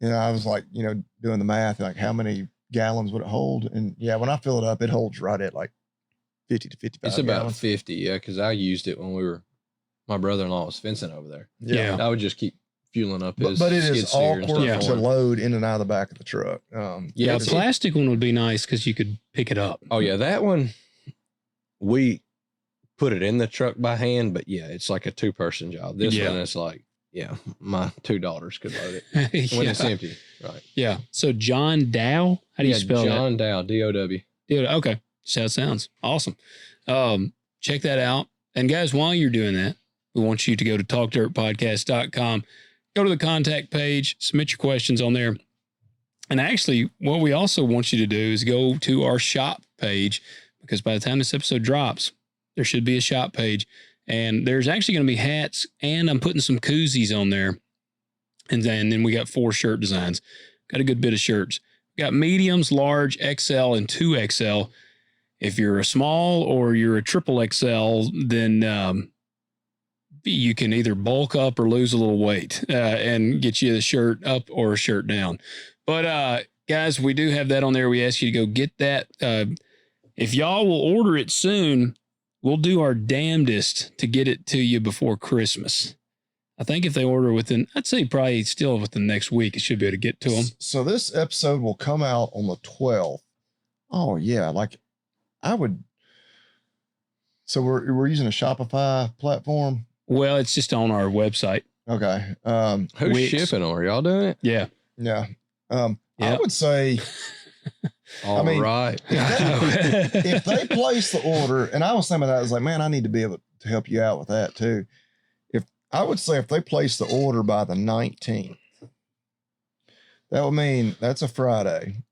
I was like, doing the math, like how many gallons would it hold? And yeah, when I fill it up, it holds right at like 50 to 55
It's about
gallons.
50, yeah, because I used it when my brother-in-law was fencing over there.
Yeah.
I would just keep fueling up his
But it
skid
is
steer and
awkward
stuff
to
for him.
load in and out of the back of the truck.
the plastic one would be nice because you could pick it up.
Oh yeah, that one we put it in the truck by hand, but yeah, it's like a 2-person job. This one is like, my 2 daughters could load it when it's empty. Right.
Yeah. So John Dow, how do you spell
John Dow, D-O-W.
that? Okay. Just how it sounds. Awesome. Check that out. And guys, while you're doing that, we want you to go to talkdirtpodcast.com, go to the contact page, submit your questions on there. And actually, what we also want you to do is go to our shop page, because by the time this episode drops, there should be a shop page. And there's actually going to be hats, and I'm putting some koozies on there. And then we got 4 shirt designs. Got a good bit of shirts. Got mediums, large, XL, and 2XL. If you're a small or you're a triple XL, then you can either bulk up or lose a little weight and get you the shirt up or a shirt down. But guys, we do have that on there. We ask you to go get that. If y'all will order it soon, we'll do our damnedest to get it to you before Christmas. I think if they order I'd say probably still within the next week, it should be able to get to them.
So this episode will come out on the 12th. Oh yeah. So we're using a Shopify platform.
Well, it's just on our website.
Okay.
Who's
Wix.
shipping them? Are y'all doing it?
Yeah.
Yeah. I
Yep.
would say
All right.
if they place the order, and I was thinking about that, I was like, man, I need to be able to help you out with that too. I would say if they place the order by the 19th, that would mean that's a Friday.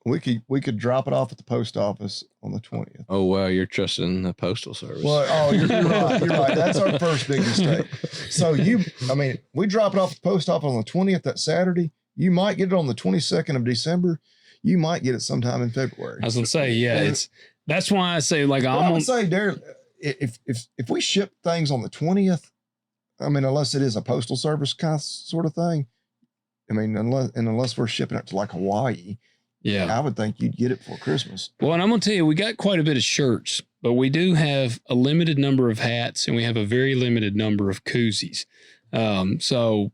We could drop it off at the post office on the 20th.
Oh, wow. You're trusting the postal service.
Well, you're right. You're right. That's our first big mistake. So we drop it off at the post office on the 20th, that Saturday. You might get it on the 22nd of December. You might get it sometime in February.
I was going to say, that's why I say, like,
I would say, Derek, if we ship things on the 20th, unless it is a postal service sort of thing, unless we're shipping it to like Hawaii, I would think you'd get it for Christmas.
Well, and I'm going to tell you, we got quite a bit of shirts, but we do have a limited number of hats, and we have a very limited number of koozies. So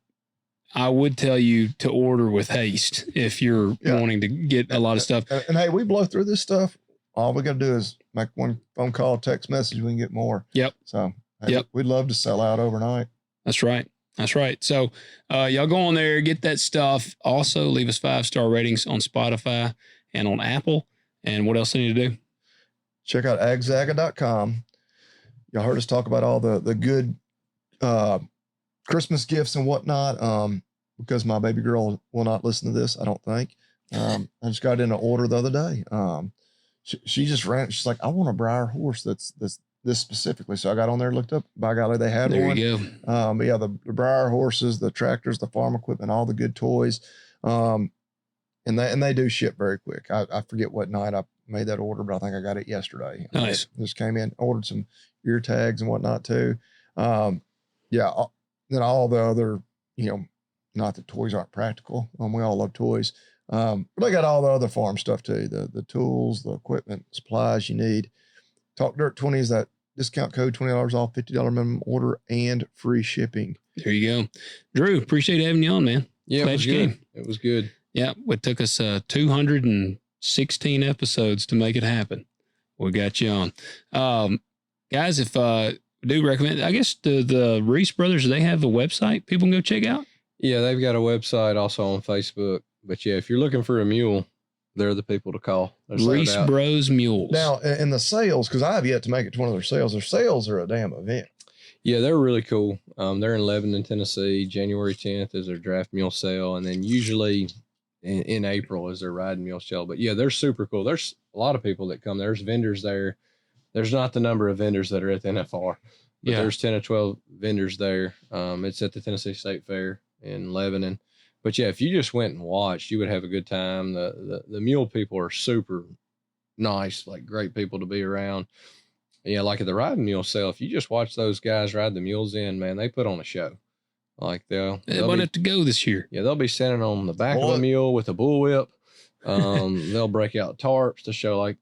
I would tell you to order with haste if you're wanting to get a lot of stuff.
And hey, we blow through this stuff. All we got to do is make one phone call, text message, we can get more.
Yep.
So we'd love to sell out overnight.
That's right. That's right. So y'all go on there, get that stuff. Also, leave us 5-star ratings on Spotify and on Apple. And what else do you need to do?
Check out agzaga.com. Y'all heard us talk about all the good Christmas gifts and whatnot. Because my baby girl will not listen to this, I don't think. I just got in an order the other day. She just ran. She's like, I want a Breyer horse that's this specifically. So I got on there, looked up, by golly, they had one.
There you go.
But yeah, the Breyer horses, the tractors, the farm equipment, all the good toys. And and they do ship very quick. I forget what night I made that order, but I think I got it yesterday.
Nice.
It just came in, ordered some ear tags and whatnot too. Then all the other, not that toys aren't practical. We all love toys. But they got all the other farm stuff too. The tools, the equipment, supplies you need. Talk Dirt 20 is that discount code, $20 off, $50 minimum order, and free shipping.
There you go. Drew, appreciate having you on, man.
Yeah,
Glad
it was
you
good.
came.
It was good.
Yeah, it took us 216 episodes to make it happen. We got you on. Guys, if do recommend, I guess the Reese brothers, they have a website people can go check out?
Yeah, they've got a website also on Facebook. But yeah, if you're looking for a mule, they're the people to call.
Reese Bros Mules.
Now, in the sales, because I have yet to make it to one of their sales. Their sales are a damn event.
Yeah, they're really cool. They're in Lebanon, Tennessee. January 10th is their draft mule sale. And then usually in April is their riding mule sale. But yeah, they're super cool. There's a lot of people that come. There's vendors there. There's not the number of vendors that are at the NFR. But there's 10 or 12 vendors there. It's at the Tennessee State Fair in Lebanon. But yeah, if you just went and watched, you would have a good time. The mule people are super nice, like great people to be around. Yeah, like at the riding mule sale, if you just watch those guys ride the mules in, man, they put on a show. Like they'll
want it to go this year.
Yeah, they'll be standing on the back of a mule with a bullwhip. They'll break out tarps to show like,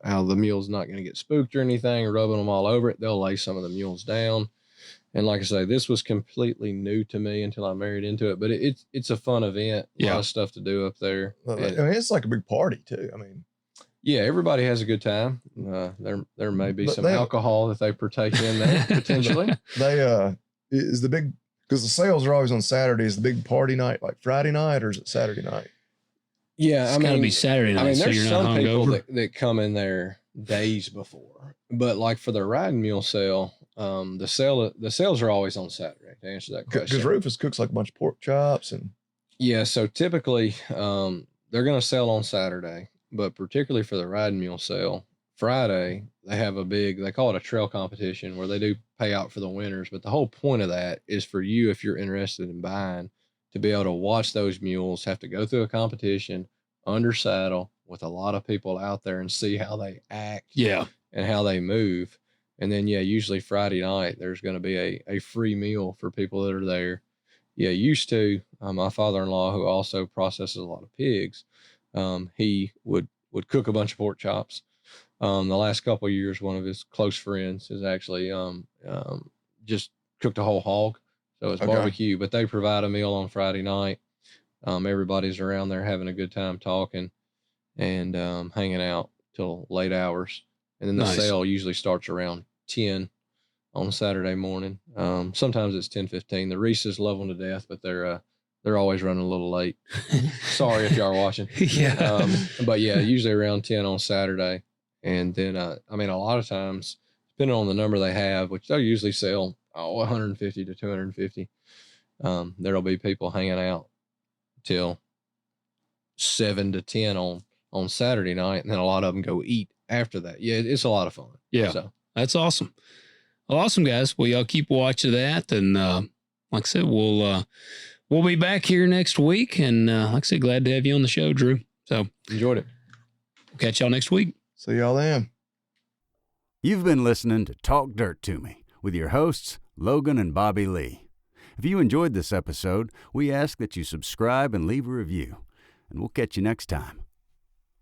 how the mule's not going to get spooked or anything, rubbing them all over it. They'll lay some of the mules down. And like I say, this was completely new to me until I married into it, but it's a fun event. A lot of stuff to do up there.
It's like a big party too.
Yeah, everybody has a good time. There may be some alcohol that they partake in there potentially.
Is the big, because the sales are always on Saturdays, the big party night like Friday night, or is it Saturday night?
Yeah,
it's gotta be Saturday night.
There's some people that come in there days before, but like for the riding mule sale, the sales are always on Saturday. To answer that question,
because Rufus cooks like a bunch of pork chops and.
Yeah, so typically they're going to sell on Saturday, but particularly for the riding mule sale, Friday they have they call it a trail competition where they do pay out for the winners. But the whole point of that is for you, if you're interested in buying, to be able to watch those mules have to go through a competition under saddle with a lot of people out there and see how they act and how they move. And then, usually Friday night, there's going to be a free meal for people that are there. Yeah, used to, my father-in-law, who also processes a lot of pigs, he would cook a bunch of pork chops. The last couple of years, one of his close friends has actually just cooked a whole hog. So it's barbecue, but they provide a meal on Friday night. Everybody's around there having a good time talking and hanging out till late hours. And then the sale usually starts around 10 on Saturday morning. Sometimes it's 10:15. The Reeses love them to death, but they're always running a little late. Sorry if y'all are watching. But yeah, usually around 10 on Saturday. And then, a lot of times, depending on the number they have, which they'll usually sell 150 to 250, there'll be people hanging out till 7 to 10 on Saturday night. And then a lot of them go eat after that. Yeah, it's a lot of fun.
Yeah. So that's awesome. Well, awesome, guys. Well, y'all keep watching that. And like I said, we'll be back here next week. And like I said, glad to have you on the show, Drew. So
enjoyed it.
We'll catch y'all next week.
See y'all then.
You've been listening to Talk Dirt to Me with your hosts, Logan and Bobby Lee. If you enjoyed this episode, we ask that you subscribe and leave a review. And we'll catch you next time.